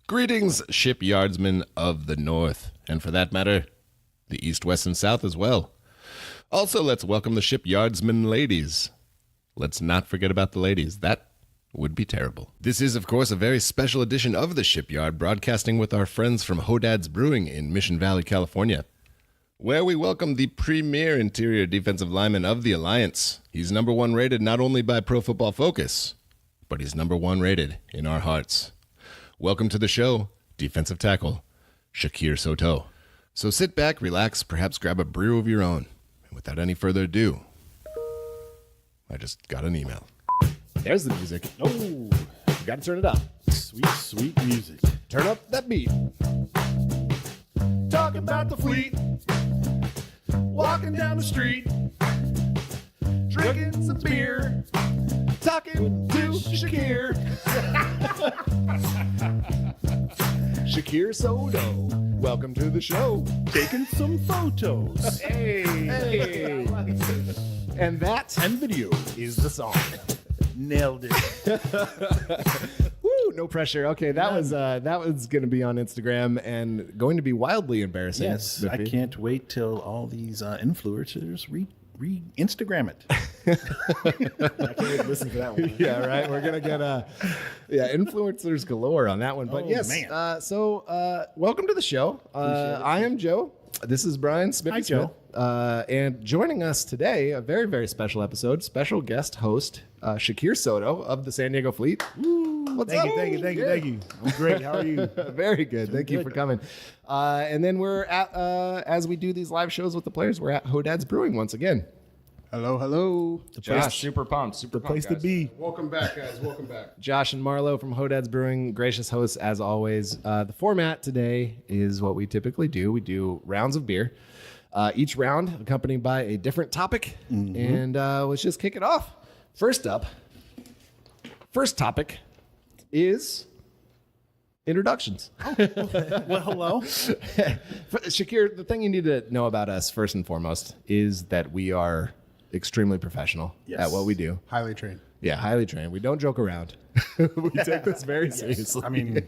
Greetings, shipyardsmen of the North, and for that matter, the East, West, and South as well. Also, let's welcome the shipyardsmen ladies. Let's not forget about the ladies. That would be terrible. This is, of course, a very special edition of The Shipyard, broadcasting with our friends from Hodad's Brewing in Mission Valley, California, where we welcome the premier interior defensive lineman of the Alliance. He's number one rated not only by Pro Football Focus, but he's number one rated in our hearts. Welcome to the show, defensive tackle, Shakir Soto. So sit back, relax, perhaps grab a brew of your own. And without any further ado, I just got an email. There's the music. Oh, you gotta turn it up. Sweet, sweet music. Turn up that beat. Talking about the fleet. Walking down the street. Drinking some beer. Talking to Shakir. Shakir Soto, welcome to the show. Taking some photos. Hey. And that And video. is the song. Nailed it. Woo, no pressure. Okay, that was going to be on Instagram and going to be wildly embarrassing. Yes, I can't wait till all these influencers re-Instagram it. I can't wait to listen to that one. Yeah, right. We're gonna get influencers galore on that one. But Oh, yes, man. Welcome to the show. I am Joe. This is Brian Smith. Hi, Joe. And joining us today, a very, very special episode, special guest host, Shakir Soto of the San Diego Fleet. What's up? Thank you. I'm great. How are you? Very good. Thank you for coming. And then we're at, as we do these live shows with the players, we're at Hodad's Brewing once again. Hello. Josh. Super pumped. The place to be. Welcome back, guys. Welcome back. Josh and Marlo from Hodad's Brewing, gracious hosts as always. The format today is what we typically do. We do rounds of beer. Each round accompanied by a different topic. And let's just kick it off. First topic is introductions. Well, hello. Shakir, the thing you need to know about us first and foremost is that we are extremely professional at what we do. Highly trained. Yeah, highly trained. We don't joke around. We take this very seriously. I mean,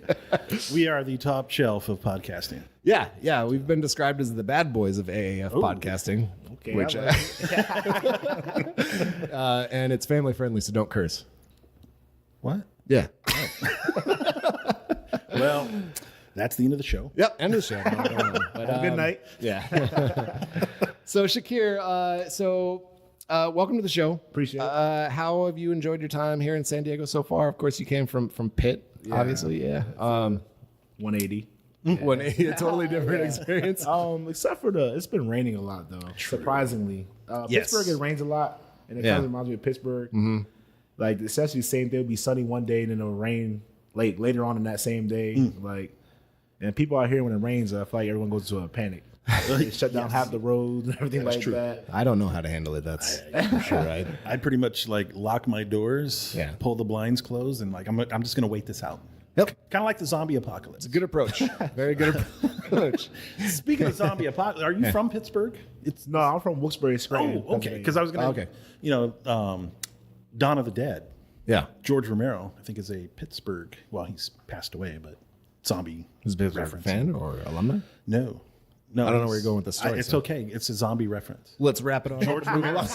we are the top shelf of podcasting. Yeah, we've been described as the bad boys of AAF podcasting. Okay, Which, and it's family friendly, so don't curse. What? Yeah. Well, that's the end of the show. Yep. End of the show. But, Good night. Yeah. So Shakir, welcome to the show. Appreciate it. How have you enjoyed your time here in San Diego so far? Of course, you came from Pitt, obviously. Yeah. 180. A totally different experience. Except for it's been raining a lot though. Surprisingly, Yes. Pittsburgh, it rains a lot, and it Yeah. kind of reminds me of Pittsburgh. Like essentially, the same day, it'll be sunny one day, and then it'll rain later on in that same day. Like, and people out here when it rains, I feel like everyone goes into a panic. They shut down half the roads and everything like that. I don't know how to handle it. That's for sure, right? I pretty much like lock my doors, Yeah. pull the blinds closed, and like I'm just gonna wait this out. Yep. Kind of like the zombie apocalypse. Good approach. Very good approach. Speaking of zombie apocalypse, are you from Pittsburgh? No, I'm from Wilkes-Barre, Scranton. Oh, okay. Because I was gonna, Dawn of the Dead. Yeah. George Romero, I think, is a Pittsburgh. Well, he's passed away, but zombie Is a reference. fan or alumni? No. I don't know where you're going with the story, It's so. okay. It's a zombie reference. Let's wrap it on. George Romero.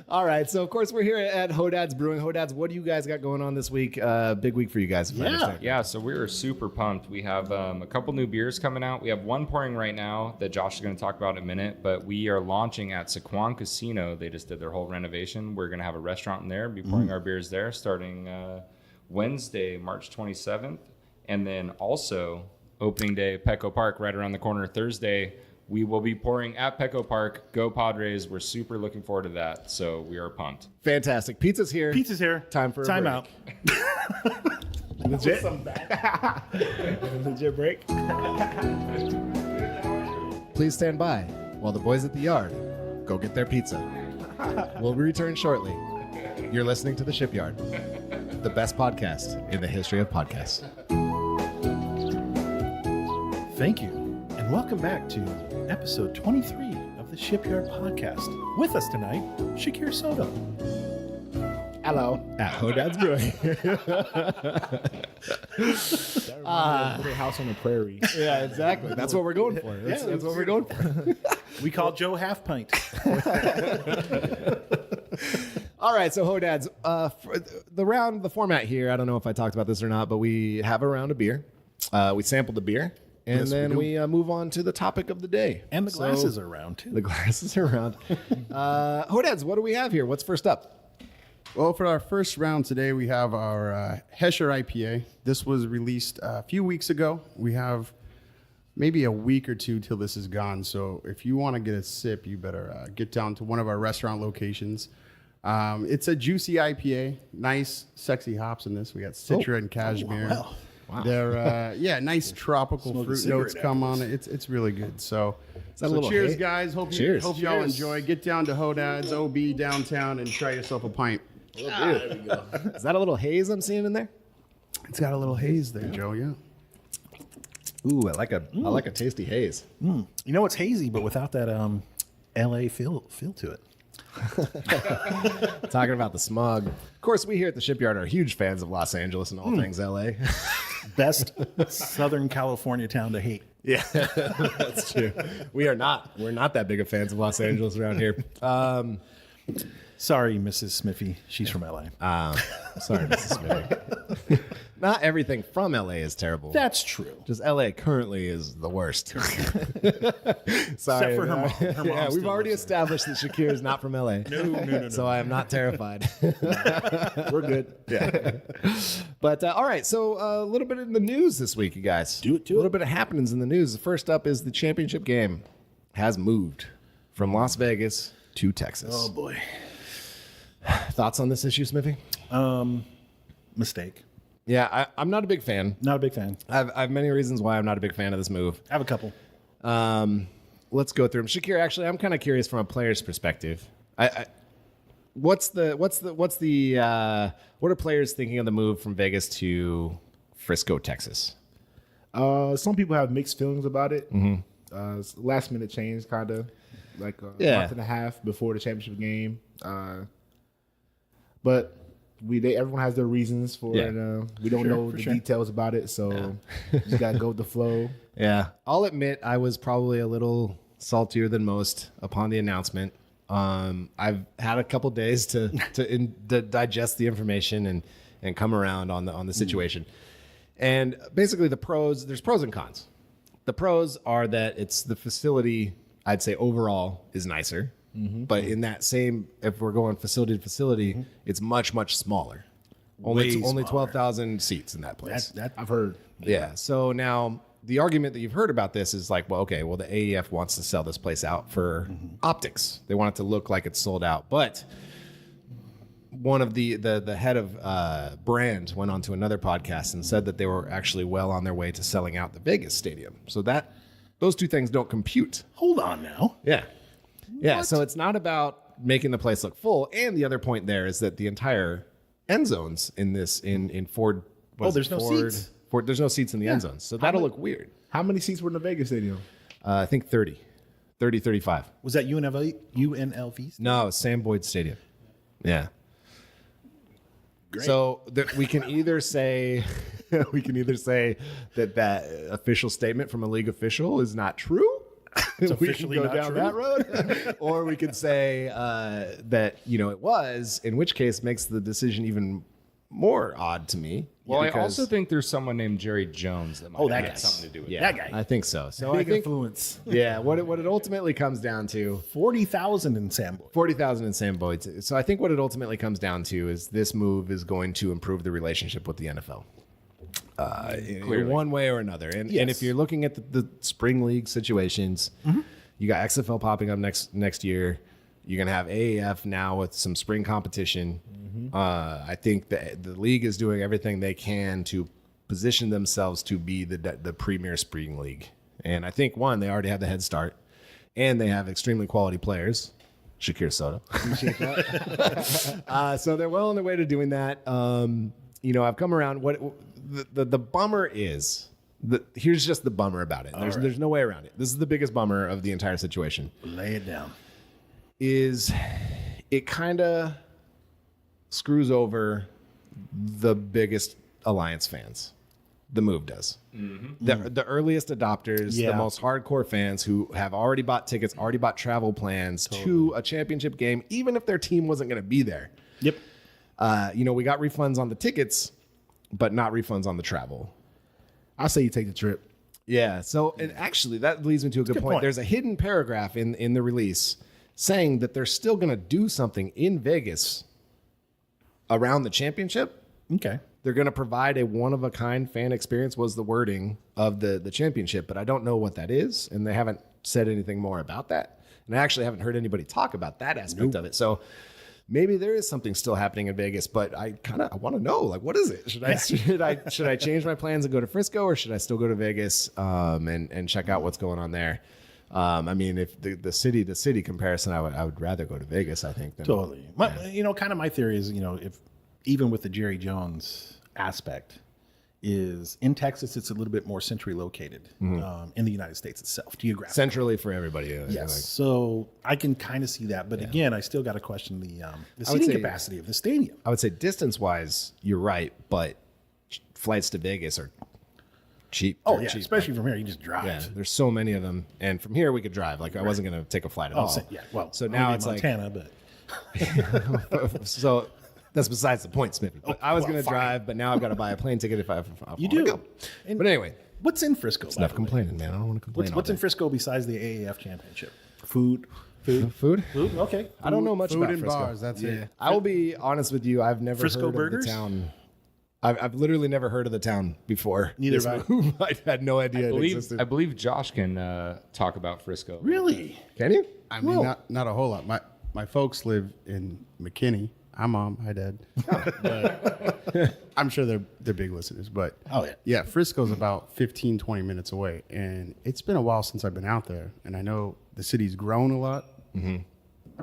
All right. So, of course, we're here at Hodad's Brewing. Hodad's, what do you guys got going on this week? Big week for you guys, if I understand. Yeah, so we're super pumped. We have a couple new beers coming out. We have one pouring right now that Josh is going to talk about in a minute, but we are launching at Sequan Casino. They just did their whole renovation. We're going to have a restaurant in there, be pouring our beers there starting Wednesday, March 27th. And then also opening day, Petco Park, right around the corner, Thursday. We will be pouring at Petco Park. Go Padres. We're super looking forward to that. So we are pumped. Fantastic. Pizza's here. Pizza's here. Time for a Time break. out. Legit. Legit break. Please stand by while the boys at the yard go get their pizza. We'll return shortly. You're listening to The Shipyard, the best podcast in the history of podcasts. Thank you. And welcome back to episode 23 of the Shipyard Podcast. With us tonight, Shakir Soto. Hello. at Hodad's Brewing. Little house on the prairie. Yeah, exactly. That's what we're going for. That's what we're going for. We call Joe Half Pint. All right, so Hodad's, for the format here, I don't know if I talked about this or not, but we have a round of beer. We sampled the beer, and then we move on to the topic of the day. And the glasses are round, too. The glasses are round. Hodad's, what do we have here? What's first up? Well, for our first round today, we have our Hesher IPA. This was released a few weeks ago. We have maybe a week or two till this is gone. So if you want to get a sip, you better get down to one of our restaurant locations. It's a juicy IPA. Nice, sexy hops in this. We got Citra and Cashmere. Wow. They're nice tropical Smoke a fruit cigarette notes come on it. It's really good. So, that a little cheers, hate? guys. Hope Cheers. y'all Cheers. enjoy. Get down to Hodad's OB downtown and try yourself a pint. There we go. Is that a little haze I'm seeing in there? It's got a little haze there, Joe. Yeah. Ooh, I like a tasty haze. You know, it's hazy, but without that LA feel to it. Talking about the smog. Of course, we here at the Shipyard are huge fans of Los Angeles and all things LA. Best Southern California town to hate. Yeah, that's true. We're not that big of fans of Los Angeles around here. Sorry, Mrs. Smithy. She's from LA. Sorry, Mrs. Smitty. Not everything from LA is terrible. That's true. Just LA currently is the worst. Sorry. Except for her mom. Her mom's Yeah, we've still already listening. established that Shakir is not from LA. No. So I am not terrified. We're good. Yeah. But all right, so a little bit in the news this week, you guys. Do it. A little bit of happenings in the news. First up is the championship game has moved from Las Vegas to Texas. Oh, boy. Thoughts on this issue, Smithy? Mistake. Yeah, I'm not a big fan. Not a big fan. I have many reasons why I'm not a big fan of this move. I have a couple. Let's go through them. Shakir, actually, I'm kind of curious from a player's perspective. What are players thinking of the move from Vegas to Frisco, Texas? Some people have mixed feelings about it. It's a last minute change, kind of like a month and a half before the championship game. But everyone has their reasons for it. We don't know the details about it, so just gotta go with the flow. Yeah, I'll admit I was probably a little saltier than most upon the announcement. I've had a couple days to digest the information and come around on the situation. And basically, there's pros and cons. The pros are that it's the facility, I'd say overall, is nicer. But in that same, if we're going facility to facility, it's much, much smaller. Only smaller. 12,000 seats in that place. That I've heard. Yeah. So now the argument that you've heard about this is like, well, okay, well, the AAF wants to sell this place out for optics. They want it to look like it's sold out. But one of the head of brand went on to another podcast and said that they were actually well on their way to selling out the Vegas stadium. So those two things don't compute. Hold on now. Yeah. Yeah. So it's not about making the place look full. And the other point there is that the entire end zones in Ford. There's no seats. Ford, there's no seats in the end zones. So that'll look weird. How many seats were in the Vegas stadium? I think 30, 35. Was that UNLV? No, Sam Boyd Stadium. Yeah. Great. So we can either say that official statement from a league official is not true. It's we officially can go not down true. that road, or we could say that it was, in which case makes the decision even more odd to me. Well, I because- also think there's someone named Jerry Jones that might that have guy. something to do with yeah, that guy. I think so. So Big I think influence. yeah, what it ultimately comes down to 40,000 in Sam Boyd. 40,000 in Sam Boyd. So I think what it ultimately comes down to is this move is going to improve the relationship with the NFL. In one way or another. And if you're looking at the spring league situations, you got XFL popping up next year. You're going to have AAF now with some spring competition. I think the league is doing everything they can to position themselves to be the premier spring league. And I think, one, they already have the head start, and they have extremely quality players. Shakir Soto. So they're well on their way to doing that. I've come around. What the bummer is, here's just the bummer about it. There's no way around it. This is the biggest bummer of the entire situation. Lay it down. Is it kind of screws over the biggest Alliance fans. The move does. The earliest adopters, the most hardcore fans who have already bought tickets, already bought travel plans to a championship game, even if their team wasn't going to be there. Yep. We got refunds on the tickets, but not refunds on the travel. I say you take the trip. Yeah. So, and actually, that leads me to a good point. There's a hidden paragraph in the release saying that they're still going to do something in Vegas around the championship. Okay. They're going to provide a one-of-a-kind fan experience was the wording of the championship, but I don't know what that is, and they haven't said anything more about that. And I actually haven't heard anybody talk about that aspect of it. So maybe there is something still happening in Vegas, but I want to know, like, what is it? Should I change my plans and go to Frisco, or should I still go to Vegas and check out what's going on there? I mean, if the city to city comparison, I would rather go to Vegas, I think. Totally. Kind of my theory is, if even with the Jerry Jones aspect, is in Texas, it's a little bit more centrally located in the United States itself, geographically. Centrally for everybody. Yes. So I can kind of see that. But again, I still got to question the seating capacity of the stadium. I would say distance-wise, you're right, but flights to Vegas are cheap. Oh, yeah. Cheap. Especially from here, you just drive. Yeah, there's so many of them. And from here, we could drive. Like, I wasn't going to take a flight at all. So now it's Montana, but... So... That's besides the point, Smith. But I was going to drive, but now I've got to buy a plane ticket if I you do. Go. But anyway, what's in Frisco? Enough complaining, man. I don't want to complain. What's in Frisco besides the AAF championship? Food. Okay. I don't know much about and Frisco. Bars. That's it. I will be honest with you. I've never Frisco heard burgers? of the town. I've literally never heard of the town before. Neither have I. I had no idea it existed. I believe Josh can talk about Frisco. Really? Can you? I mean, not a whole lot. My folks live in McKinney. Hi, Mom. Hi, Dad. But I'm sure they're big listeners. But yeah, Frisco's about 15, 20 minutes away. And it's been a while since I've been out there. And I know the city's grown a lot.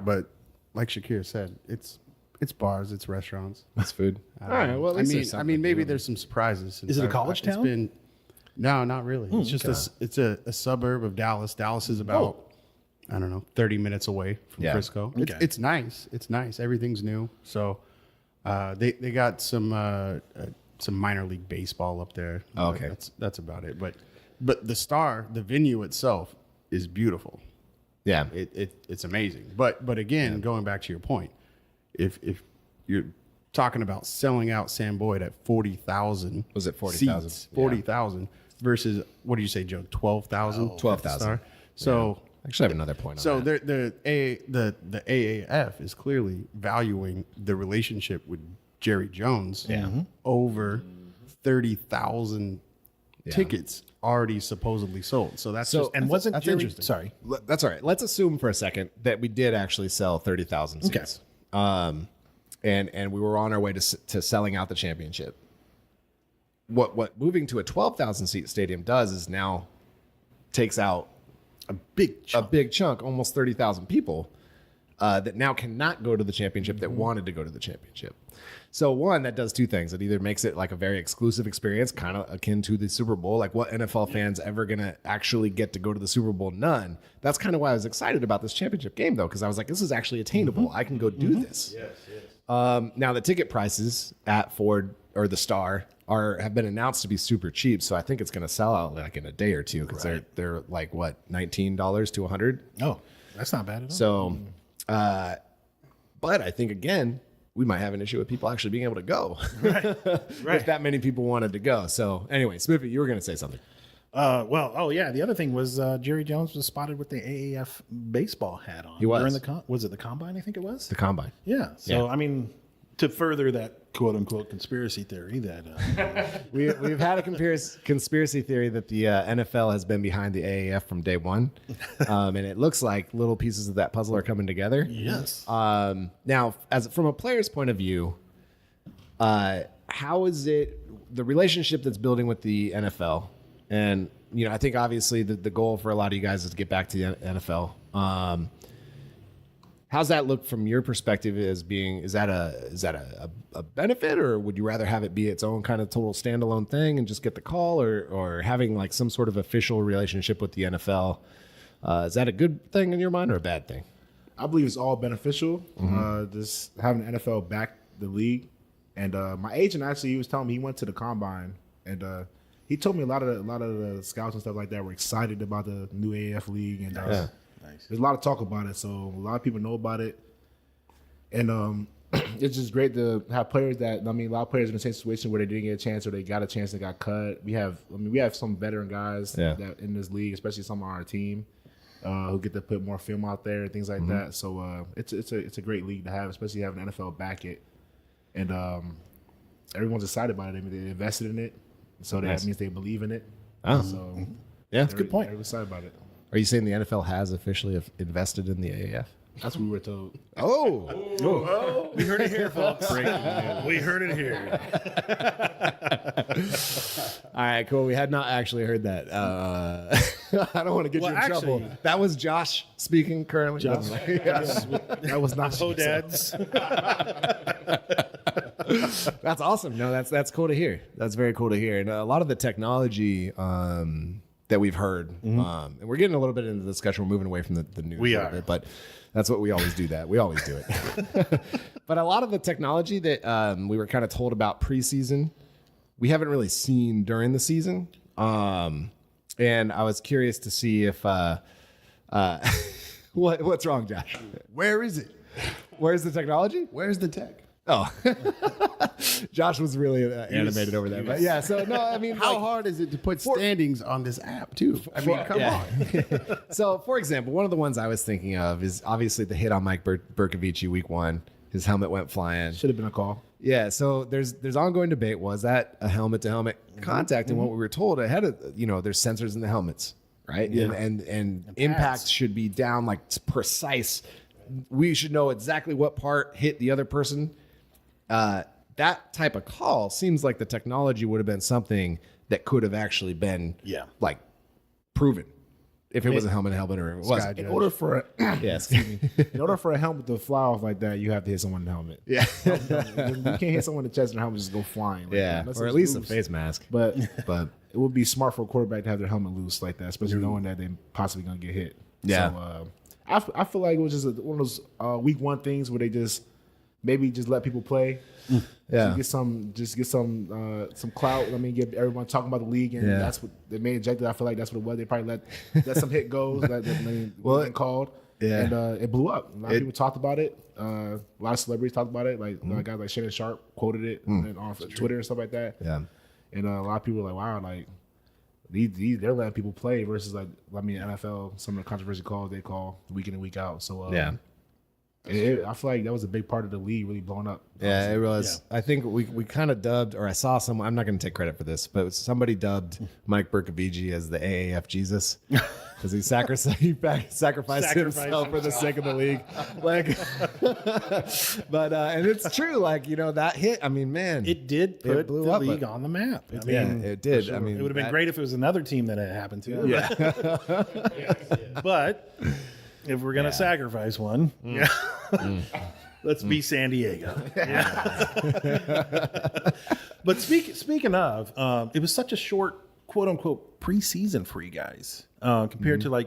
But like Shakir said, it's bars, it's restaurants. It's food. All right. Well, I mean, maybe there's some surprises. Is it a college town? No, not really. It's just it's a suburb of Dallas. Dallas is about... I don't know, 30 minutes away from Frisco. It's nice. It's nice. Everything's new. So they got some minor league baseball up there. Oh, okay. That's about it. But the venue itself is beautiful. Yeah. It's amazing. But again, going back to your point, if you're talking about selling out Sam Boyd at 40,000. Was it 40,000? 40,000 versus, what do you say, Joe? 12,000? 12,000. So actually, I have another point on so that. the AAF is clearly valuing the relationship with Jerry Jones over 30,000 tickets already supposedly sold. So that's wasn't Jerry, interesting. Sorry, that's all right. Let's assume for a second that we did actually sell 30,000 seats. And we were on our way to selling out the championship. What moving to a 12,000 seat stadium does is now takes out a big chunk, almost 30,000 people that now cannot go to the championship that wanted to go to the championship. So one, that does two things. It either makes it like a very exclusive experience, kind of akin to the Super Bowl. Like, what NFL fans ever going to actually get to go to the Super Bowl? None. That's kind of why I was excited about this championship game, though, because I was like, this is actually attainable. I can go do this. Now, the ticket prices at Ford or the Star have been announced to be super cheap, so I think it's going to sell out like in a day or two because they're like what, $19 to $100. Oh, that's not bad at all. So, but I think again we might have an issue with people actually being able to go, if that many people wanted to go. So anyway, Smithy, you were going to say something. The other thing was Jerry Jones was spotted with the AAF baseball hat on. He was. During was it the Combine? I think it was The Combine. Yeah. So I mean, to further that quote unquote conspiracy theory that we've had a conspiracy theory that the NFL has been behind the AAF from day one, and it looks like little pieces of that puzzle are coming together. Yes. Now, from a player's point of view, how is it the relationship that's building with the NFL? And I think obviously the goal for a lot of you guys is to get back to the NFL. How's that look from your perspective as being, is that a benefit, or would you rather have it be its own kind of total standalone thing and just get the call, or having like some sort of official relationship with the NFL? Is that a good thing in your mind or a bad thing? I believe it's all beneficial. Just having the NFL the league. And my agent actually, he was telling me he went to the combine, and he told me a lot of the scouts and stuff like that were excited about the new AAF league, and Nice. there's a lot of talk about it. So a lot of people know about it, and it's just great to have players that a lot of players in the same situation where they didn't get a chance or they got a chance and got cut. We have some veteran guys that in this league, especially some on our team, who get to put more film out there and things like that. So it's a great league to have, especially having the NFL back it. And everyone's excited about it. I mean, they invested in it, so that means they believe in it. Oh. So Yeah, that's a good point. Everyone's excited about it. Are you saying the NFL has officially invested in the AAF? That's what we were told. Oh, We heard it here, folks. We heard it here. all right, cool. We had not actually heard that. I don't want to get you in trouble. actually- That was Josh speaking currently. That was not Hodad's. That's awesome. No, that's cool to hear. That's very cool to hear. And a lot of the technology that we've heard, and we're getting a little bit into the discussion. We're moving away from the news. We a little are. bit, but that's what we always do. We always do it. But a lot of the technology that we were kind of told about preseason, we haven't really seen during the season. And I was curious to see if what's wrong, Josh? Where is it? Where's the technology? Where's the tech? Oh, Josh was really animated over there. But yeah, so no, I mean, How hard is it to put standings on this app, too? I mean, come on. So, for example, one of the ones I was thinking of is obviously the hit on Mike Berkovici week 1. His helmet went flying. should have been a call. Yeah, so there's ongoing debate. Was that a helmet to helmet contact? And what we were told ahead of, there's sensors in the helmets, right? Yeah. And impact should be down like precise. We should know exactly what part hit the other person. That type of call seems like the technology would have been something that could have actually been like proven if it was a helmet or it wasn't. In order for Yes. in order for a helmet to fly off like that, you have to hit someone in the helmet. Yeah. You can't hit someone in the chest and the helmet just go flying. Like Yeah. that. Unless Or it's at least a loose. face mask. But But it would be smart for a quarterback to have their helmet loose like that, especially knowing that they're possibly going to get hit. Yeah. So I feel like it was just one of those week 1 things where they just maybe just let people play. Yeah. Get some clout. Get everyone talking about the league, and Yeah. that's what they made injected. I feel like that's what it was. They probably let some hit goes that wasn't called. Yeah. And it blew up. A lot of people talked about it. A lot of celebrities talked about it. Like guys like Shannon Sharp quoted it on Twitter and stuff like that. yeah. And a lot of people were like, "Wow, like they're letting people play." Versus NFL, some of the controversial calls they call week in and week out. So Yeah. I feel like that was a big part of the league really blowing up. Yeah, it was. I think we kind of dubbed, or I saw someone, I'm not going to take credit for this, but somebody dubbed Mike Berkovici as the AAF Jesus because he sacrificed himself for the sake of the league. But and it's true. That hit, man. It did put blew the up, league but- on the map. It did. it would have been great if it was another team that it happened to. Yeah. But if we're gonna sacrifice one, let's be San Diego. But speaking of, it was such a short quote unquote preseason for you guys compared to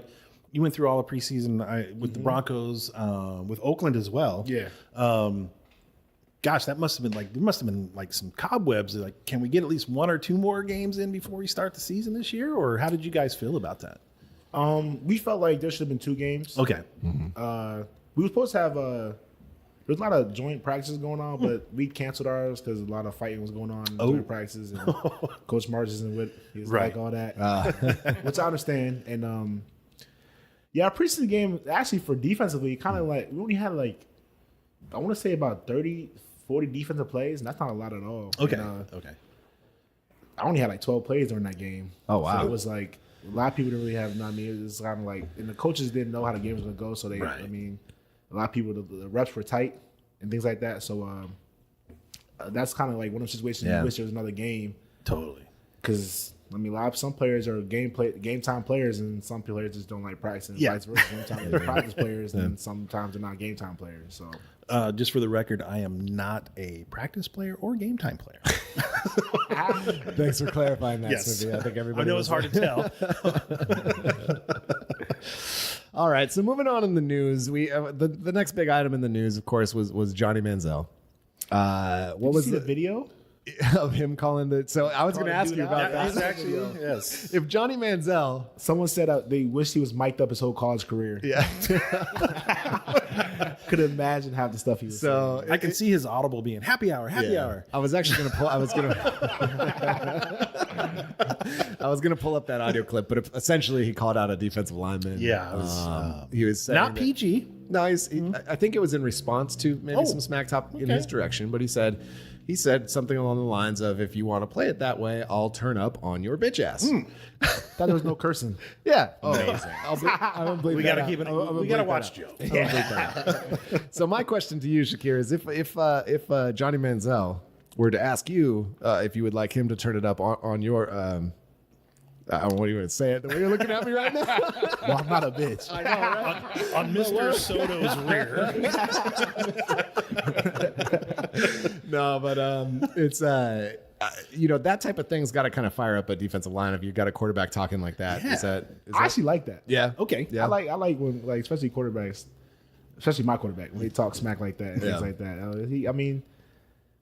you went through all the preseason with the Broncos, with Oakland as well. Yeah. Gosh, that must have been there must have been some cobwebs. Can we get at least 1 or 2 more games in before we start the season this year? Or how did you guys feel about that? We felt like there should have been 2 games. Okay. We were supposed to have there was a lot of joint practices going on, but we canceled ours because a lot of fighting was going on in joint practices, and Coach Marges and what he was like all that, which I understand. And our preseason game actually for defensively kind of we only had I want to say about 30, 40 defensive plays, and that's not a lot at all. Okay. And, Okay. I only had 12 plays during that game. Oh, wow. So it was a lot of people didn't really have. It was kind of and the coaches didn't know how the game was going to go. So they, Right. a lot of people the reps were tight and things like that. So that's kind of one of those situations you wish there was another game Totally. because some players are game time players and some players just don't like practicing. Yeah. Vice versa. Sometimes they're practice players and sometimes they're not game time players. So. Just for the record, I am not a practice player or game time player. Thanks for clarifying that, Yes. Cynthia. I think everybody I know it's hard to tell. All right, so moving on in the news, we the next big item in the news, of course, was Johnny Manziel. What was See the the video? of him calling the? So I was going to ask you about that. Actually, yes. If Johnny Manziel, Someone said they wish he was mic'd up his whole college career. yeah. Could imagine half the stuff he was saying. So I can see his audible being happy hour, happy hour. I was actually going to pull. I was going to pull up that audio clip, but essentially he called out a defensive lineman. Yeah, it was, he was saying Not that- PG. No, I think it was in response to maybe some smack talk in his direction, but he said something along the lines of, "If you want to play it that way, I'll turn up on your bitch ass." Thought there was no cursing. Yeah, amazing. I don't believe We got to keep it. We got to watch Joe. So my question to you, Shakir, is if Johnny Manziel were to ask you if you would like him to turn it up on your I don't want you to say it the way you're looking at me right now. Well, I'm not a bitch. I know, right? On Mr. Soto's rear. No, but it's that type of thing's got to kind of fire up a defensive line if you've got a quarterback talking like that. Yeah. Is that I actually like that. yeah? Okay. Yeah. I like when especially quarterbacks, especially my quarterback, when they talk smack like that and Yeah. things like that.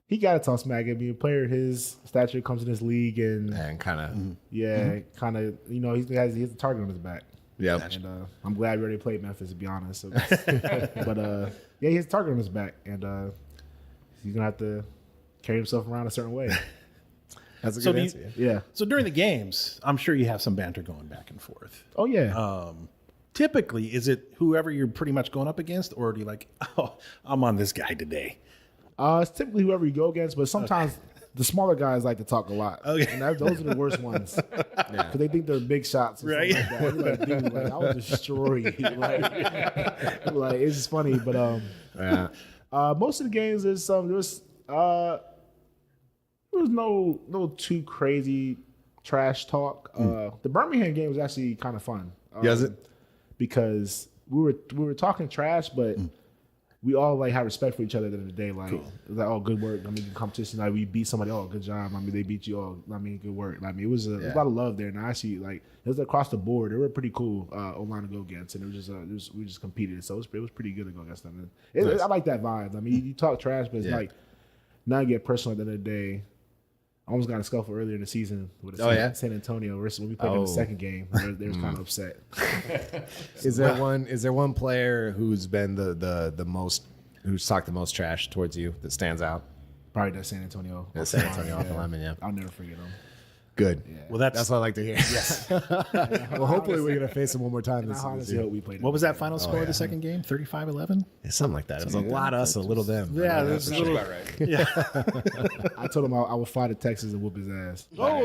He got to talk smack. I mean, a player his stature comes in this league and kind of kind of he has a target on his back. yeah. And I'm glad we already played Memphis, to be honest. So, but he has a target on his back, and he's gonna have to carry himself around a certain way. That's a So good do answer. Yeah. So during the games, I'm sure you have some banter going back and forth. Oh yeah. Typically, is it whoever you're pretty much going up against, or do you like, oh, I'm on this guy today? It's typically whoever you go against, but sometimes the smaller guys like to talk a lot. Okay. And those are the worst ones. Because they think they're big shots. Or Right. Something like that. You're like, dude, I will destroy you. Like, it's just funny. But most of the games, there was no too crazy trash talk. The Birmingham game was actually kind of fun. Is it? Because we were talking trash, but we all like had respect for each other at the end of the day. Like, it was like, oh, good work. I mean, competition. Like, we beat somebody. Oh, good job. I mean, they beat you. Oh, I mean, good work. I mean, it was a lot of love there. And I actually like it was across the board. They were pretty cool online to go against, and we just competed. So it was pretty good to go against them. I like that vibe. I mean, you talk trash, but it's like not get personal at the end of the day. I almost got a scuffle earlier in the season with San Antonio when we played in the second game. They was kind of upset. Is there one player who's been the most who's talked the most trash towards you that stands out? Probably that San Antonio. San Antonio off the lineman, yeah. I'll never forget him. Good. Well, That's what I like to hear. Yes. Well, hopefully we're gonna face him one more time And this I honestly hope season. we played. What was that final score of the second game? 35-11? Something like that. It was a lot of us, a little them. Yeah, that's a little. About right. I told him I would fly to Texas and whoop his ass. Well,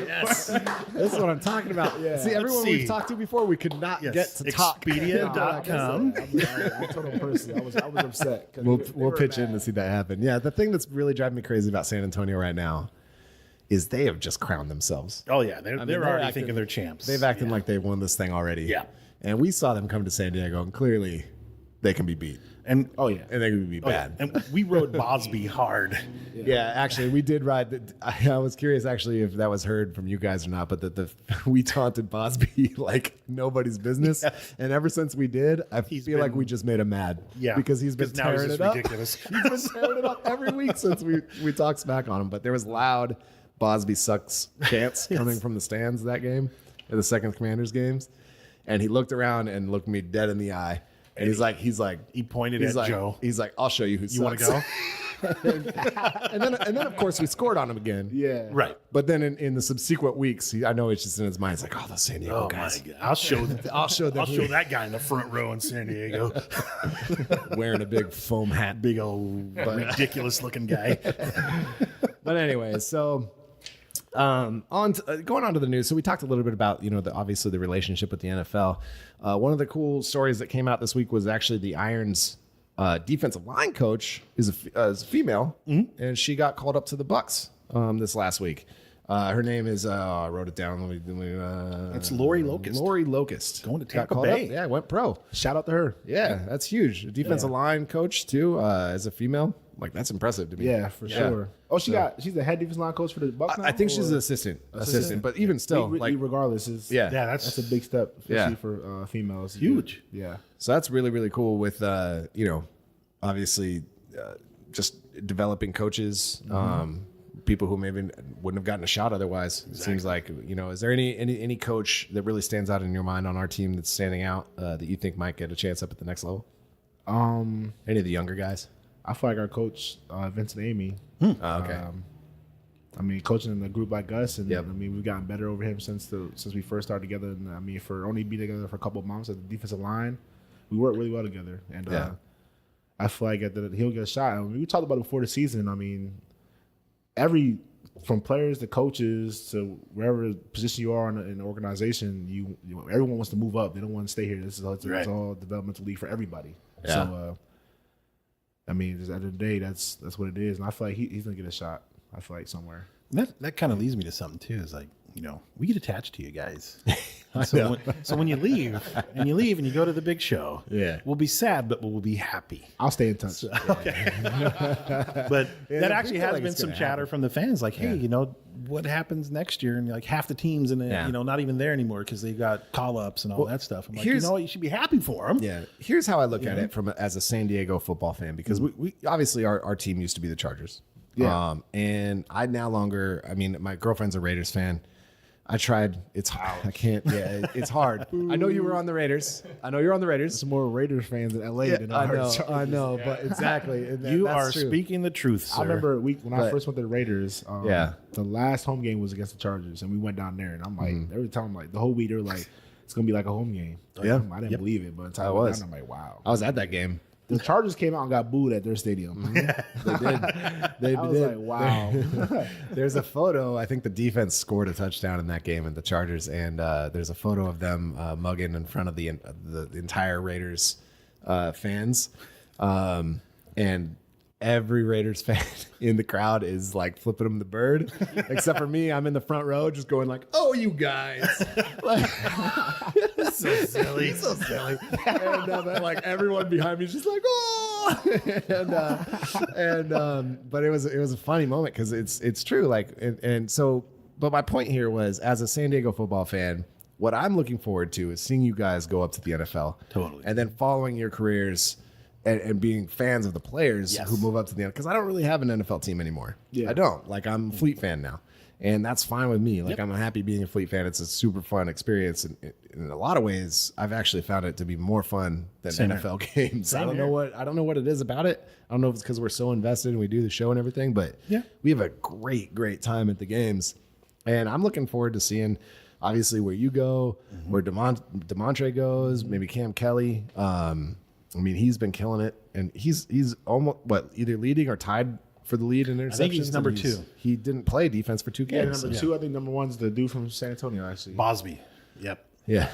yes. That's what I'm talking about. See, everyone see. we've talked to before, we could not get to talk. Expedia.com. I told him personally. I was upset. 'Cause We'll pitch in to see that happen. Yeah, the thing that's really driving me crazy about San Antonio right now is they have just crowned themselves. Oh, yeah. They're already acting- thinking they're champs. They've acted like they won this thing already. Yeah. And we saw them come to San Diego, and clearly they can be beat. And Oh yeah. And they can be bad. And we rode Bosby hard. Yeah, actually, we did ride. I was curious, actually, if that was heard from you guys or not. But we taunted Bosby like nobody's business, and ever since we did, I feel like we just made him mad. Yeah, because he's been now he's tearing just it up. ridiculous. He's been tearing it up every week since we talked smack on him. But there was loud Bosby sucks chants coming from the stands of that game, or the second Commanders games, and he looked around and looked me dead in the eye. And he's like, He pointed he's at like, Joe. He's like, I'll show you who You want to go? and then of course we scored on him again. Yeah. Right. But then in the subsequent weeks, I know it's just in his mind. It's like, oh, those San Diego Oh, my guys God. I'll show them. I'll show them I'll show that guy in the front row in San Diego. wearing a big foam hat. Big old ridiculous looking guy. But anyway, so going on to the news. So we talked a little bit about obviously the relationship with the NFL. One of the cool stories that came out this week was actually the Irons defensive line coach is a female, and she got called up to the Bucks this last week. Her name is I wrote it down. It's Lori Locust. Lori Locust Going to Got Tampa called Bay. up. Yeah, went pro. Shout out to her. Yeah, that's huge. A defensive line coach too, as a female. Like, that's impressive to me. Yeah, for sure. Oh, she's the head defensive line coach for the Bucks now? I think she's or- an assistant, but even still, regardless, is yeah. Yeah, that's a big step, especially Yeah. for females. Huge. Yeah. So that's really, really cool with, obviously just developing coaches, people who maybe wouldn't have gotten a shot otherwise. It seems like, is there any coach that really stands out in your mind on our team that's standing out that you think might get a chance up at the next level? Any of the younger guys? I feel like our coach, Vincent Amy. Okay. Coaching in a group like us, and Yep. we've gotten better over him since we first started together. And for only being together for a couple of months at the defensive line, we work really well together. And I feel like he'll get a shot. We talked about it before the season. From players to coaches to wherever position you are in the organization, everyone wants to move up. They don't want to stay here. It's all developmental league for everybody. Yeah. So, just at the end of the day, that's what it is. And I feel like he's gonna get a shot. I feel like somewhere. That kind of leads me to something too. Is like, we get attached to you guys. So when you leave and you go to the big show, we'll be sad, but we'll be happy. I'll stay in touch. Okay. But that actually has been some chatter from the fans, like, hey, what happens next year? And like half the teams not even there anymore because they got call ups and all that stuff. I'm like, you should be happy for them. Yeah. Here's how I look at it as a San Diego football fan, because we obviously our team used to be the Chargers. Yeah. And I no longer, my girlfriend's a Raiders fan. I tried. I can't. Yeah, it's hard. I know you were on the Raiders. There's more Raiders fans in LA than I know, but exactly. And You that's are true. speaking the truth, sir. I remember when I first went to the Raiders. Yeah. The last home game was against the Chargers, and we went down there, and I'm like, every time, like the whole week, they were like, it's gonna be like a home game. Yeah. I didn't believe it, but until I went down, I'm like, wow. I was at that game. The Chargers came out and got booed at their stadium. They did. They I was did. like, wow. There's a photo. I think the defense scored a touchdown in that game in the Chargers, and there's a photo of them mugging in front of the entire Raiders fans, and every Raiders fan in the crowd is like flipping them the bird, except for me. I'm in the front row, just going like, "Oh, you guys!" Like, so silly. And like everyone behind me is just like, "Oh!" But it was a funny moment because it's true. Like, and so, but my point here was, as a San Diego football fan, what I'm looking forward to is seeing you guys go up to the NFL, Totally. and then following your careers. And being fans of the players who move up to the NFL, because I don't really have an NFL team anymore. Yeah. I don't. Like, I'm a Fleet fan now, and that's fine with me. Like, I'm happy being a Fleet fan. It's a super fun experience, and in a lot of ways, I've actually found it to be more fun than NFL games. I don't know what it is about it. I don't know if it's because we're so invested and we do the show and everything, but we have a great time at the games, and I'm looking forward to seeing. Obviously, where you go, where DeMontre goes, maybe Cam Kelly. He's been killing it, and he's almost either leading or tied for the lead in interceptions. I think he's number 2. He didn't play defense for 2 games. Number 2, I think number 1's the dude from San Antonio, actually. Bosby. Yep. Yeah,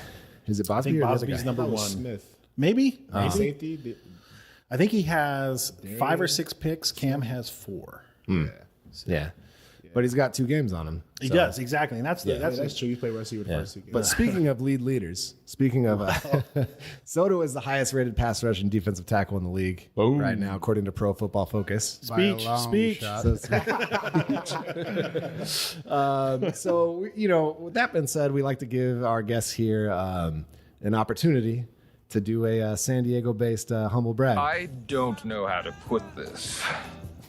is it Bosby? I think or the other Bosby's guy? number That 1. was Smith. Maybe. Safety. I think he has 5 or 6 picks. Cam has 4. Yeah, but he's got 2 games on him. He does, exactly. And that's That's true. He played receiver the first 2 games. But speaking of lead leaders, Soto is the highest rated pass rush and defensive tackle in the league right now, according to Pro Football Focus. Speech. So, with that being said, we like to give our guests here an opportunity to do a San Diego-based humble brag. I don't know how to put this,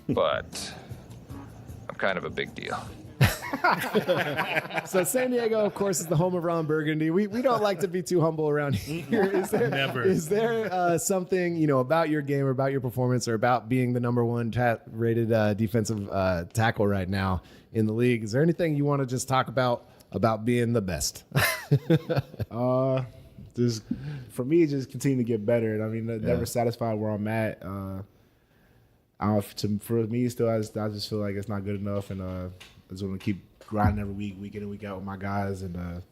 but I'm kind of a big deal. So San Diego, of course, is the home of Ron Burgundy. We don't like to be too humble around here. Is there something about your game or about your performance or about being the number 1 rated defensive tackle right now in the league? Is there anything you want to just talk about being the best? Just for me, just continue to get better. And never satisfied where I'm at. For me, still, I just feel like it's not good enough, and I just want to keep grinding every week in and week out with my guys, and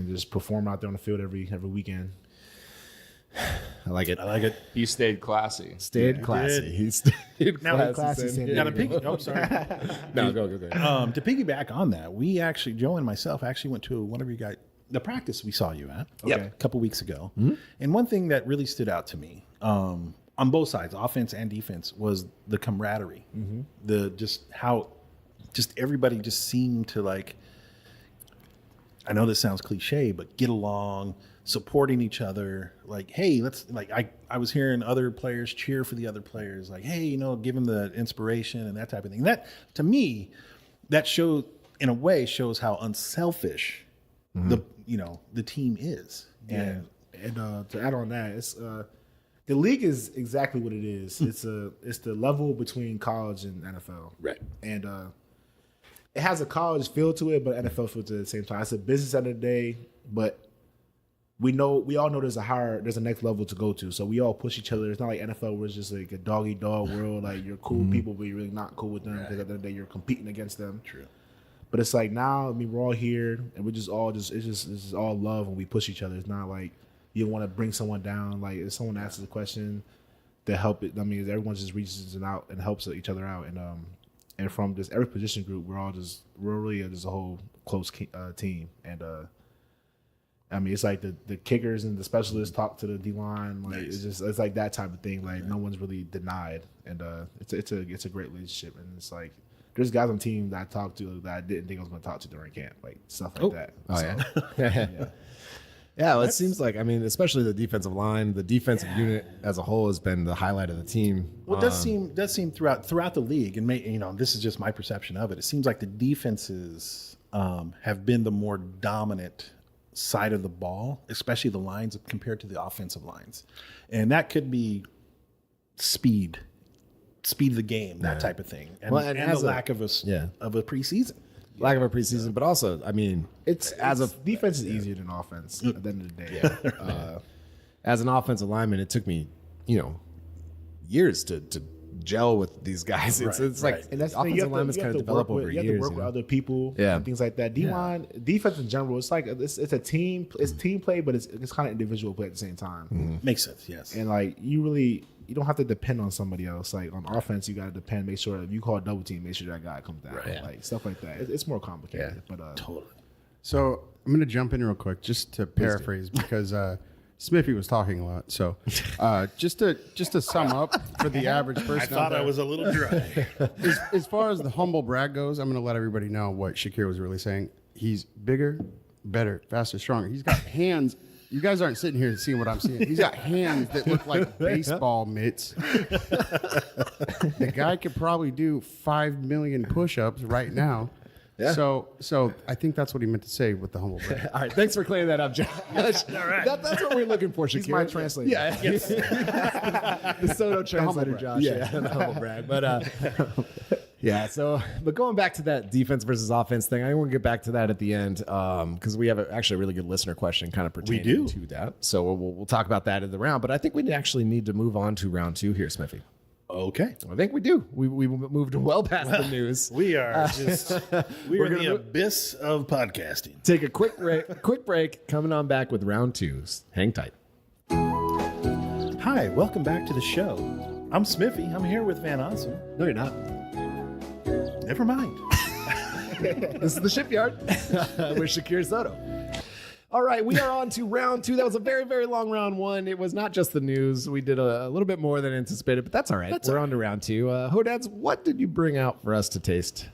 just perform out there on the field every weekend. I like it. He stayed classy. He stayed classy. Classy. Now sorry. No, go. To piggyback on that, we actually, Joe and myself, actually went to one of you guys, the practice we saw you at a couple weeks ago. And one thing that really stood out to me, on both sides, offense and defense, was the camaraderie. How everybody just seemed to, like, I know this sounds cliche, but get along, supporting each other. Like, hey, let's like I was hearing other players cheer for the other players. Like, hey, give them the inspiration and that type of thing. That to me, that show in a way shows how unselfish the team is. And to add on that, it's the league is exactly what it is. It's the level between college and NFL, Right. And it has a college feel to it, but NFL feel to it at the same time. It's a business at the end of the day, but we all know there's a next level to go to. So we all push each other. It's not like NFL where it's just like a dog eat dog world. Like you're cool people, but you're really not cool with them because at the end of the day you're competing against them. True. But it's like now, I mean, we're all here and we're just all it's just all love and we push each other. It's not like you want to bring someone down. Like if someone asks a question to help it, I mean, everyone just reaches out and helps each other out. And from just every position group, we're really just a whole close team. And I mean, it's like the kickers and the specialists talk to the D line. Like it's like that type of thing. Like no one's really denied, and it's a great relationship. And it's like there's guys on the team that I talked to that I didn't think I was going to talk to during camp, like stuff like that. Oh, So, yeah. yeah. Yeah, well, it seems like, I mean, especially the defensive line, the defensive unit as a whole has been the highlight of the team. Well, it does seem throughout the league, and this is just my perception of it. It seems like the defenses have been the more dominant side of the ball, especially the lines compared to the offensive lines, and that could be speed of the game, that type of thing, and the lack of a preseason. Lack of a preseason, but also, I mean, Defense is easier than offense at the end of the day. as an offensive lineman, it took me, years to gel with these guys. It's like And that's the thing, offensive linemen kind of develop over you years. have to work with other people, and things like that. D-line, defense in general, it's like it's a team. It's team play, but it's kind of individual play at the same time. Makes sense, yes. And like you don't have to depend on somebody else. Like on offense, you got to depend. Make sure if you call a double team, make sure that guy comes down. Like stuff like that. It's more complicated, but Totally. So I'm going to jump in real quick just to paraphrase because Smithy was talking a lot. So just to sum up for the average person, I thought I was a little dry. as far as the humble brag goes, I'm going to let everybody know what Shakir was really saying. He's bigger, better, faster, stronger. He's got hands. You guys aren't sitting here seeing what I'm seeing. He's got hands that look like baseball mitts. The guy could probably do 5 million push-ups right now. Yeah. So I think that's what he meant to say with the humble brag. All right, thanks for clearing that up, Josh. All right. That's what we're looking for, Shakir. he's my translator. Yeah. The Soto translator, Josh. Yeah, the humble brag. But but going back to that defense versus offense thing, I want to get back to that at the end because we have actually a really good listener question kind of pertaining to that. So we'll talk about that in the round. But I think we actually need to move on to round 2 here, Smithy. Okay. I think we do. We moved well past the news. We are we're in the abyss of podcasting. Take a quick break. Coming on back with round 2. Hang tight. Hi, welcome back to the show. I'm Smithy. I'm here with Van Awesome. No, you're not. Never mind. This is the Shipyard with Shakir Soto. All right, we are on to round 2. That was a very, very long round 1. It was not just the news. We did a little bit more than anticipated, but that's all right. We're on to round 2. Hodads, what did you bring out for us to taste?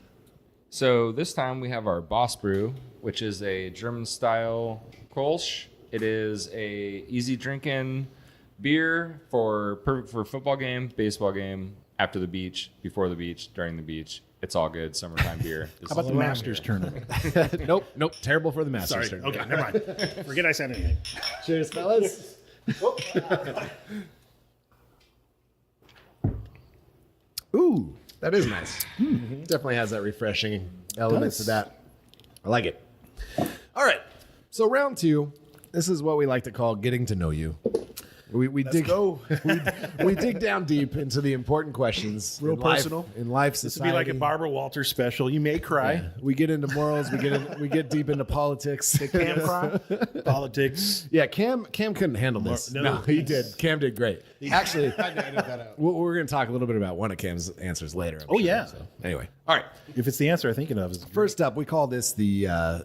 So this time we have our Boss Brew, which is a German-style Kolsch. It is a easy drinking beer perfect for football game, baseball game, after the beach, before the beach, during the beach. It's all good. Summertime beer. How about the Masters tournament? Nope. Terrible for the Masters. Sorry. Okay, never mind. Forget I said anything. Cheers, fellas. Ooh, that is nice. Definitely has that refreshing elements to that. I like it. All right. So round 2, this is what we like to call getting to know you. We dig down deep into the important questions. Real in personal. In life, This would society. be like a Barbara Walters special. You may cry. Yeah. We get into morals. We get deep into politics. Cam cry. Politics. Yeah, Cam couldn't handle this. No. He did. Cam did great. Actually, we're going to talk a little bit about one of Cam's answers later. I'm sure. Yeah. So, anyway, all right. If it's the answer I'm thinking of, is First up, we call this the.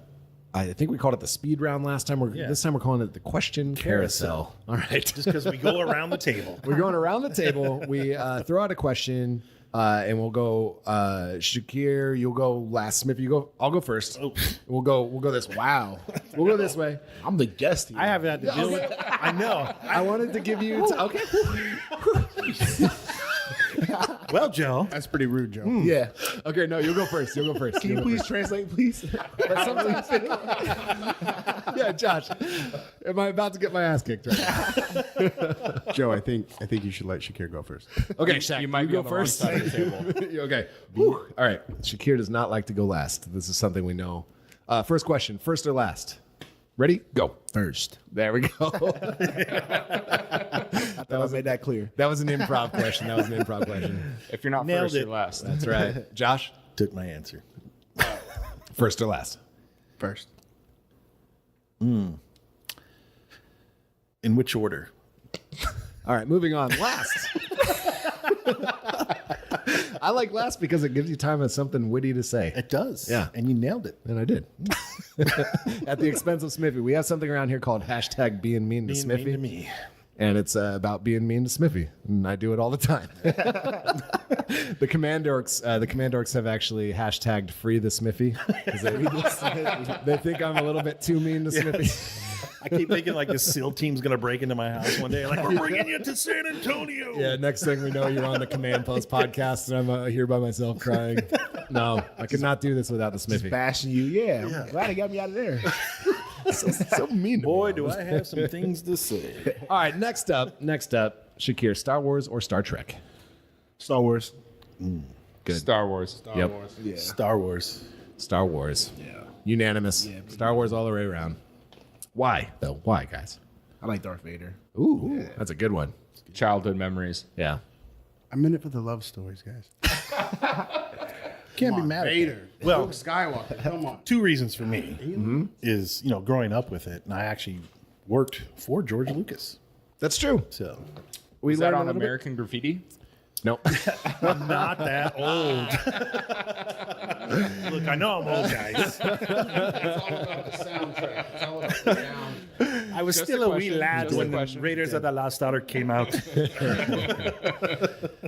I think we called it the speed round last time. This time we're calling it the question carousel. All right. just because we go around the table. We're going around the table. We throw out a question. And we'll go Shakir, you'll go last. Smith, you go. I'll go first. Oh. We'll go this way. Wow. We'll go this way. I'm the guest here. I haven't had to deal with. I know. I wanted to give you okay. Well, Joe. That's pretty rude, Joe. Yeah. Okay, no, you'll go first. You'll go first. Can you You'll go please first. translate, please? But sometimes, yeah, Josh, am I about to get my ass kicked right now? Joe, I think you should let Shakir go first. Okay, Shaq, You might be go on the wrong first. side of the table. Okay. Whew. All right. Shakir does not like to go last. This is something we know. First question, first or last? Ready? Go. First. There we go. I made that clear. That was an improv question. If you're not Nailed first, it. you're last. That's right. Josh, Took my answer. first or last? First. In which order? All right, moving on. Last. I like last because it gives you time of something witty to say. It does. Yeah. And you nailed it. And I did. At the expense of Smiffy. We have something around here called hashtag being mean to Being Smiffy. mean to me. And it's about being mean to Smiffy. And I do it all the time. The Command Orcs have actually hashtagged free the Smiffy. 'Cause they think I'm a little bit too mean to Smiffy. I keep thinking like this SEAL team's gonna break into my house one day. Like we're bringing you to San Antonio. Yeah, next thing we know, you're on the Command Post podcast, and I'm here by myself crying. No, I could not do this without the Smiffy. Bashing you. Yeah. I'm glad they got me out of there. So mean to Boy, me. do I have some things to say. All right, next up, Shakir, Star Wars or Star Trek? Star Wars. Good. Star Wars. Yep. Yeah. Star Wars. Star Wars. Yeah. Unanimous. Yeah. Star Wars all the way around. Why, though? Why, guys? I like Darth Vader. Ooh, that's a good one. Childhood memories. Yeah. I'm in it for the love stories, guys. Can't be mad at Vader. that. Well, Luke Skywalker. Come on. two reasons for me is growing up with it, and I actually worked for George Lucas. That's true. So We Is that learned a on little bit- American Graffiti? No. I'm not that old. Look, I know I'm old, guys. It's all about the soundtrack. It's all about the sound. I was Just still a a wee question, lad just a when the question. Raiders of the Lost Ark came out.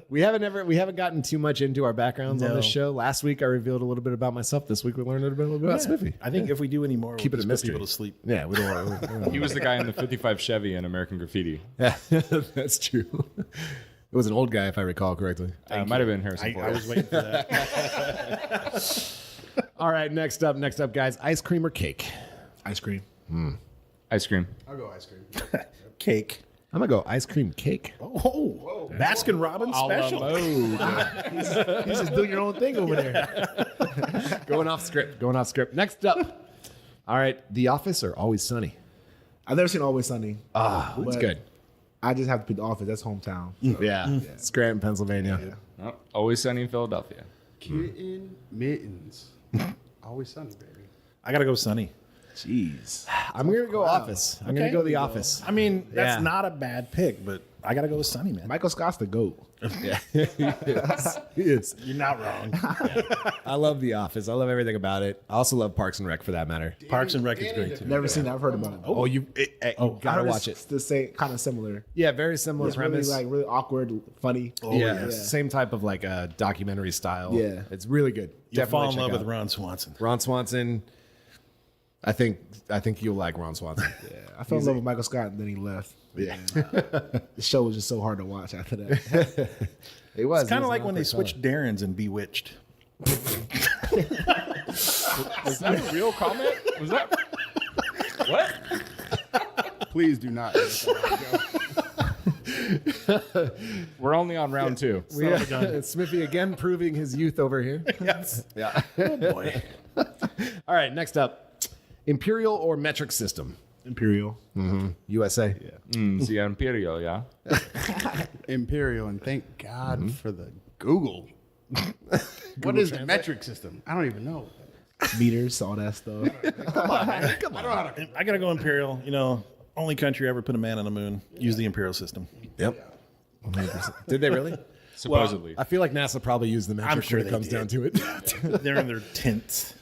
We haven't gotten too much into our backgrounds on No. this show. Last week I revealed a little bit about myself. This week we learned a little bit about Smiffy. I think if we do any more, Keep it a just put mystery. people to sleep. Yeah, we don't want He was the guy in the 55 Chevy in American Graffiti. Yeah, that's true. It was an old guy, if I recall correctly. Might have been Harrison I Ford. was waiting for that. All right, next up, guys. Ice cream or cake? Ice cream. Ice cream. I'll go ice cream. Cake. I'm going to go ice cream cake. Oh, Baskin Robbins special. You just doing your own thing over there. Going off script. Next up. All right, The Office or Always Sunny? I've never seen Always Sunny. It's But good. I just have to pick The Office. That's hometown. Yeah. Scranton, Pennsylvania. Oh, Always Sunny in Philadelphia. Kitten mittens. Always sunny, baby. I gotta go Sunny. Jeez. I'm going to go Office. I'm going to go The Office. I mean, that's Yeah. not a bad pick, but I gotta go with Sunny, man. Michael Scott's the GOAT. Yeah. He is. You're not wrong. I love The Office. I love everything about it. I also love Parks and Rec for that matter. Parks and Rec is great too. Never seen it. I've heard about it. Oh, you gotta watch it. It's the same, kind of similar. Yeah, very similar It's really premise. really awkward, funny. yeah, same type of like a documentary style. Yeah. It's really good. You'll fall in check love with out. Ron Swanson. Ron Swanson. I think you'll like Ron Swanson. I fell in love with Michael Scott and then he left. Yeah. The show was just so hard to watch after that. It was. It's kind of like when they switched Darren's in Bewitched. Was that a real comment? Was that? What? Please do not. edit that out, Joe. We're only on round two. Smithy again proving his youth over here. Yes. Yeah. Oh boy. All right, next up. Imperial or metric system? Imperial. USA. The Imperial, yeah. Imperial, and thank God for the Google. What is the metric system? I don't even know. Meters, all that stuff. I gotta go Imperial. You know, only country ever put a man on the moon. Use the Imperial system. Yep. 100%. Did they really? Supposedly. I feel like NASA probably used the metric sure when it they comes did. down to it. They're in their tents.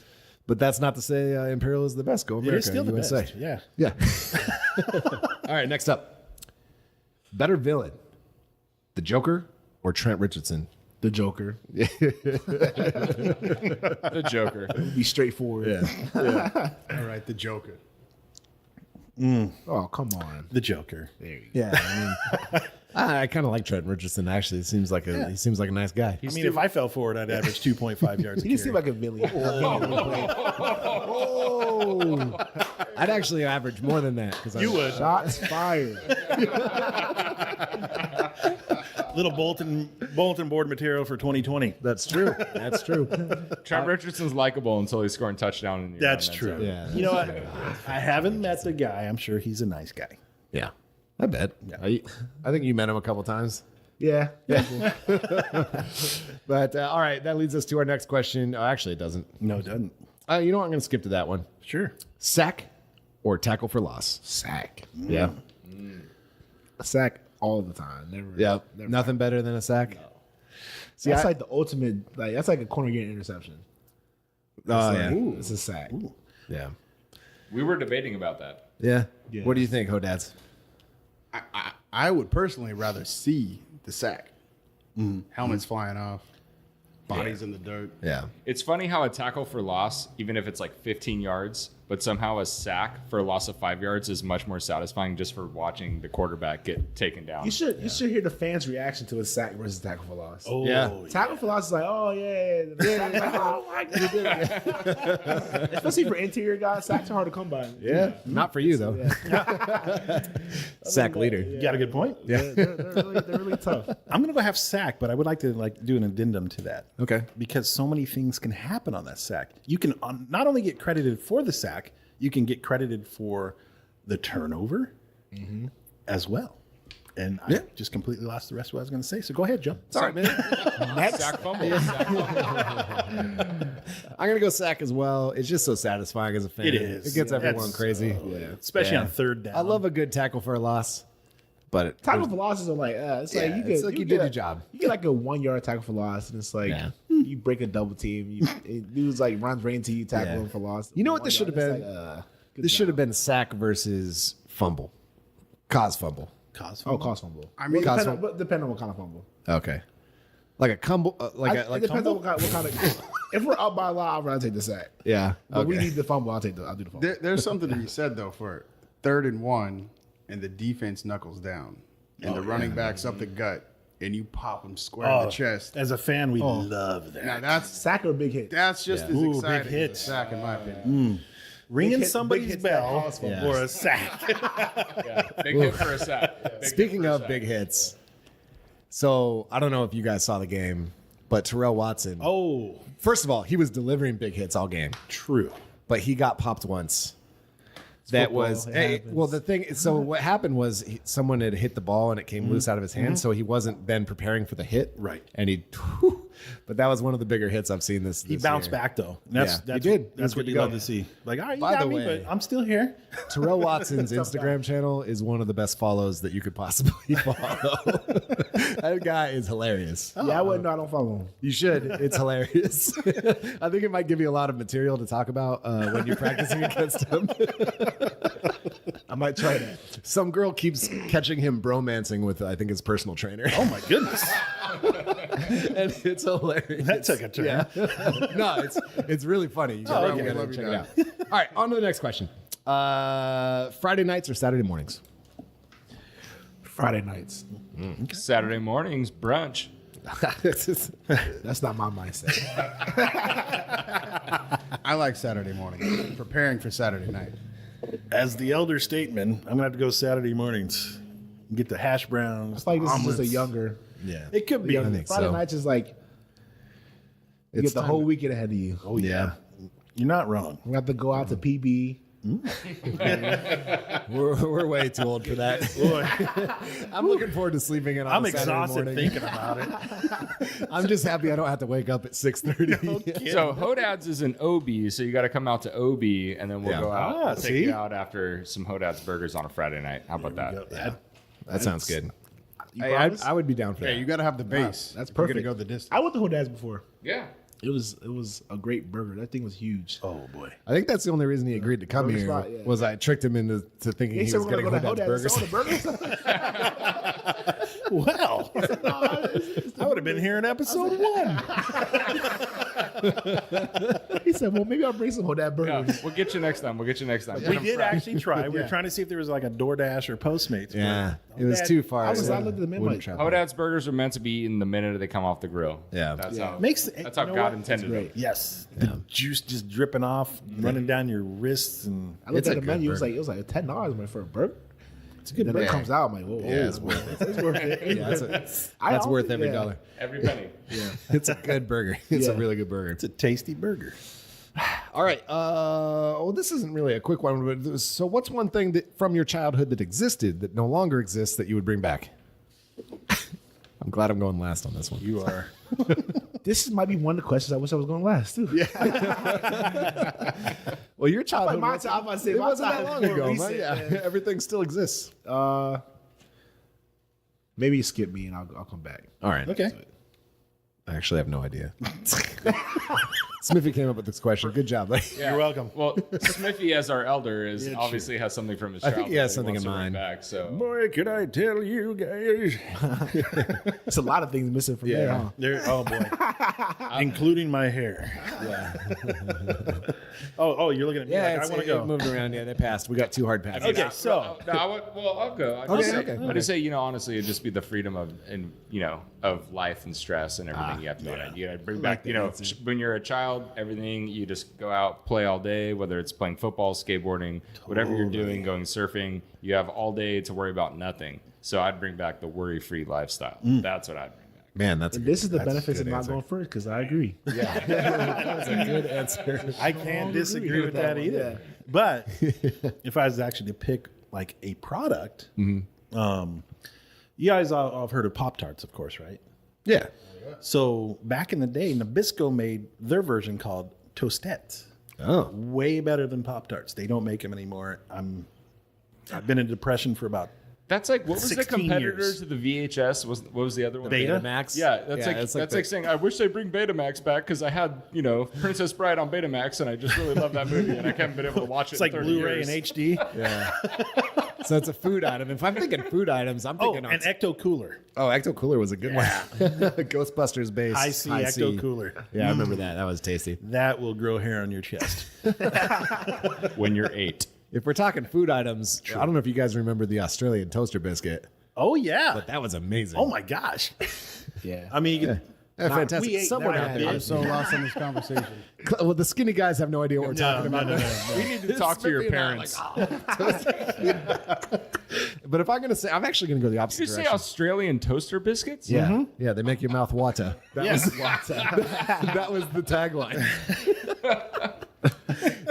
But that's not to say Imperial is the best. Go America. It is still the USA. best. Yeah. Yeah. All right, next up. Better villain, the Joker or Trent Richardson? The Joker. The Joker. Be straightforward. Yeah. All right, the Joker. Oh, come on. The Joker. There you go. Yeah. I mean, I kind of like Trent Richardson. Actually, he seems like a nice guy. I mean, if I fell forward, I'd average 2.5 yards. He didn't seem like a villain. Oh, I'd actually average more than that because You would. Shots fired. Little bulletin board material for 2020. That's true. That's true. Trent Richardson's likable until he's scoring touchdown. In your That's own end true. zone. Yeah. You know what? I haven't met the guy. I'm sure he's a nice guy. Yeah, I bet. I think you met him a couple times. Yeah. But all right, that leads us to our next question. Oh, actually, it doesn't. No, it doesn't. You know what? I'm going to skip to that one. Sure. Sack or tackle for loss? Sack. Yeah. A sack all the time. Never. Yeah. Never. Nothing better than a sack. See, that's like the ultimate. Like that's like a corner getting interception. Oh, It's like, yeah. it's a sack. Yeah. We were debating about that. Yeah. Yeah. What do you think, Hodads? I would personally rather see the sack. Helmets flying off, bodies in the dirt. Yeah. It's funny how a tackle for loss, even if it's like 15 yards, but somehow a sack for a loss of 5 yards is much more satisfying just for watching the quarterback get taken down. You should hear the fans' reaction to a sack versus tackle for loss. Oh, Yeah. Tackle for loss is like, oh yeah. The sack is like, oh my god. Especially for interior guys, sacks are hard to come by. Yeah. Not for you, though. Sack leader. You got a good point. Yeah, they're really tough. I'm gonna go have sack, but I would like to do an addendum to that. Okay. Because so many things can happen on that sack. You can not only get credited for the sack, you can get credited for the turnover as well. And I just completely lost the rest of what I was going to say. So go ahead, Joe. Sorry, man. Sack fumble. Sack fumble. I'm going to go sack as well. It's just so satisfying as a fan. It is. It gets everyone That's- crazy. Especially Yeah. on third down. I love a good tackle for a loss, but Tackle for losses are like, it's like you it's like you did your job. You get like a 1 yard tackle for loss, and it's like Yeah. you break a double team. Dude's like runs right into you, tackle him for loss. You know what 1 this should have yard, been? it's like, good This should have job. been sack versus fumble. Cause fumble. Cause Oh, cost fumble. I mean, Well, cause depending on what kind of fumble. Okay. Like a cumble, It depends on what kind of. If we're up by a lot, I'd rather take the sack. Yeah. But we okay. need the fumble. I'll do the fumble. there's something to be said though for 3rd and 1, and the defense knuckles down, and the running backs up the gut, and you pop them square in the chest. As a fan, we love that. Now that's Sack or big hit? just as Ooh, big exciting as hits. a sack in my opinion. Ringing hit- somebody's big hits bell that cause fumble. for a sack. Big hit for a sack. Big hit Speaking for a of sack. big hits, so I don't know if you guys saw the game, but Terrell Watson. Oh, First of all, he was delivering big hits all game, true. but he got popped once. That football, was it hey, happens. well. The thing, so what happened was someone had hit the ball and it came loose out of his hand, so he wasn't then preparing for the hit. Right. and he, but that was one of the bigger hits I've seen this. He this bounced year. back though. And Yeah, that's, he did. He was That's what good you to go. love to see. Like, all right, you By got the me, way- but I'm still here. Terrell Watson's Instagram channel is one of the best follows that you could possibly follow. That guy is hilarious. Yeah, I wouldn't. No, I don't follow him. You should. It's hilarious. I think it might give you a lot of material to talk about when you're practicing against him. I might try that. Some girl keeps catching him bromancing with, I think, his personal trainer. Oh my goodness. And it's hilarious. That took a turn. Yeah. No, it's really funny. You gotta, okay. you gotta Love you, check Don. it out. All right, on to the next question. Friday nights or Saturday mornings? Friday nights. Saturday mornings brunch. That's not my mindset. I like Saturday morning, preparing for Saturday night. As the elder statesman, I'm gonna have to go Saturday mornings. Get the hash browns. It's like this is just a omelets. younger. Yeah. It could be. I think Friday so. nights is like you It's get the time whole to- weekend ahead of you. Oh yeah. You're not wrong. We have to go out to PB. We're way too old for that. I'm looking forward to sleeping in on I'm a Saturday exhausted morning. thinking about it. I'm just happy I don't have to wake up at 6:30. So Hodad's is an OB, so you got to come out to OB, and then we'll Yeah. go out. Ah, We'll take see? you out after some Hodad's burgers on a Friday night. How about that? That sounds good. You I promise? would be down for Yeah, that. you got to have the base. That's if you're perfect. gonna go the distance. I went to Hodad's before. Yeah. It was a great burger. That thing was huge. Oh boy. I think that's the only reason he agreed to come Burger here spot, yeah. was I tricked him into thinking he said was we're getting gonna go to Hodad's Hodad's. burgers. So the burgers. Well, I would have been here in episode 1. He said, well, maybe I'll bring some Hodad Yeah, burgers. we'll get you next time. We did actually try. We were trying to see if there was like a DoorDash or Postmates. Yeah, it was Hodad- too far. I looked at the menu. Wouldn't Like, try. Hodad's burgers are meant to be eaten the minute they come off the grill. Yeah. That's Yeah. how Makes that's how you know God what? intended it. Yes, the juice just dripping off, running down your wrists, and I looked It's at a the good menu. burger. It was like $10 for a burger. It's a good burger. burger. It comes out. I'm like, whoa, Yeah, it's worth it. It's worth it. Yeah, that's worth every dollar. Every penny. It's a good burger. It's a really good burger. it's a tasty burger. All right. Well, this isn't really a quick one. But so, what's one thing that from your childhood that existed that no longer exists that you would bring back? I'm glad I'm going last on this one. You are. This might be one of the questions I wish I was going last too. Yeah. Well, your childhood. my time- I'm about to say it my wasn't that time long more ago. recent, Yeah, man. everything still exists. Maybe you skip me and I'll come back. All right. Okay. I actually have no idea. Smithy came up with this question. Good job, buddy. You're welcome. Well, Smithy, as our elder, is Yeah, obviously has something from his I childhood. think he has that something wants in to bring mind. Back, so Boy, could I tell you guys? It's a lot of things missing from there. Huh? There, oh boy, including my hair. oh, you're looking at me. Yeah, like I want to go. It moved around. Yeah, they passed. We got 2 hard passes. Okay, so no, I'll go. I'll just say, honestly, it'd just be the freedom of life and stress and everything you have to do. You gotta bring back, when you're a child, everything you just go out, play all day, whether it's playing football, skateboarding, whatever you're doing, going surfing, you have all day to worry about nothing. So I'd bring back the worry-free lifestyle. That's what I'd bring back. Man, that's This is the that's a benefits of good not answer. going first because I agree. That's a good answer. I can't disagree with that either. But if I was actually to pick like a product, you guys all have heard of Pop-Tarts, of course, right? Yeah. So back in the day, Nabisco made their version called Toastettes. Oh. Way better than Pop-Tarts. They don't make them anymore. I've been in depression for about That's like, what was the 16 competitor years. to the VHS? What was the other one? Beta? Max. Yeah, that's the- like saying, I wish they bring Betamax back because I had, Princess Bride on Betamax and I just really love that movie and I haven't been able to watch it it's like in 30 Blu-ray years. and HD. Yeah. So it's a food item. If I'm thinking food items, I'm Oh, thinking an Ecto Cooler. Ecto Cooler was a good one. Ghostbusters base. I see Ecto Cooler. Yeah, I remember that. That was tasty. That will grow hair on your chest. When you're 8. If we're talking food items, I don't know if you guys remember the Australian toaster biscuit, Oh yeah. but that was amazing. Oh my gosh. Yeah. I mean, you could, Yeah, fantastic. we ate Someone that out bit. there. I'm so lost in this conversation. Well, the skinny guys have no idea what we're talking about. We need to talk to your parents. But if I'm going to say, I'm actually going to go the opposite Did you say direction. Australian toaster biscuits? Yeah, yeah, they make your mouth water. That Yes. was that was the tagline.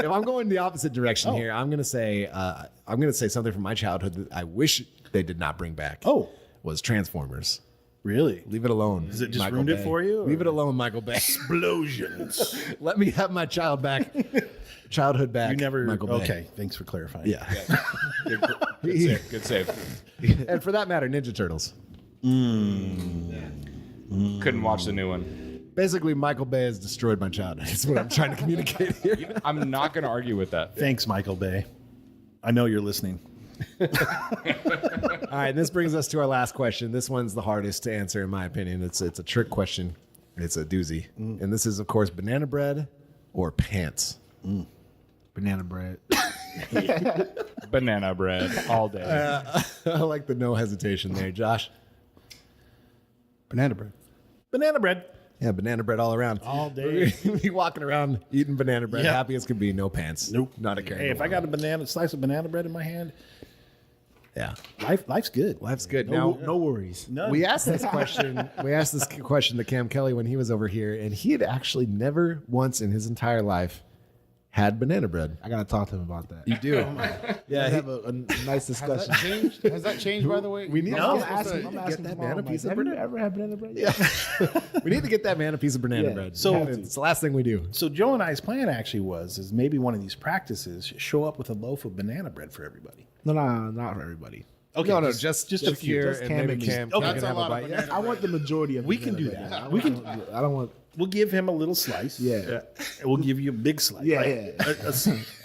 If I'm going the opposite direction here, I'm going to say something from my childhood that I wish they did not bring back. Oh. Was Transformers. Really? Leave it alone. Is it just Michael ruined it Bay. for you, Leave or- it alone, Michael Bay. Explosions. Let me have my childhood back. You never. Michael Bay. Okay. Thanks for clarifying. Yeah. Good save. And for that matter, Ninja Turtles. Couldn't watch the new one. Basically, Michael Bay has destroyed my childhood. That's what I'm trying to communicate here. I'm not going to argue with that. Thanks, Michael Bay. I know you're listening. All right, this brings us to our last question. This one's the hardest to answer, in my opinion. It's a trick question. It's a doozy. And this is, of course, banana bread or pants. Banana bread. Banana bread all day. I like the no hesitation there, Josh. Banana bread. Banana bread. Yeah, banana bread all around. All day. We're gonna be walking around eating banana bread, Yeah. happy as could be, no pants. Nope. Not a care. Hey, if I got a slice of banana bread in my hand, Yeah. life's good. Life's good. No, Now, no worries. None. we asked this question. We asked this question to Cam Kelly when he was over here, and he had actually never once in his entire life had banana bread. I gotta talk to him about that. You do. Yeah, have a nice discussion. Changed? Has that changed, by the way? We need No, to I'm asking get that man tomorrow, a piece like, of have you banana. ever had banana bread? Yeah. We need to get that man a piece of banana Yeah. bread. So- it's the last thing we do. So Joe and I's plan actually is maybe one of these practices show up with a loaf of banana bread for everybody. No, not for everybody. Okay, No, just a few. few, Just and Cam maybe and me. Cam. Okay. Cam That's can a have a lot of bite. banana Yeah. I want the majority of. We can banana do bread. that. I We don't want- I don't want We'll give him a little slice. Yeah. And we'll give you a big slice. Yeah,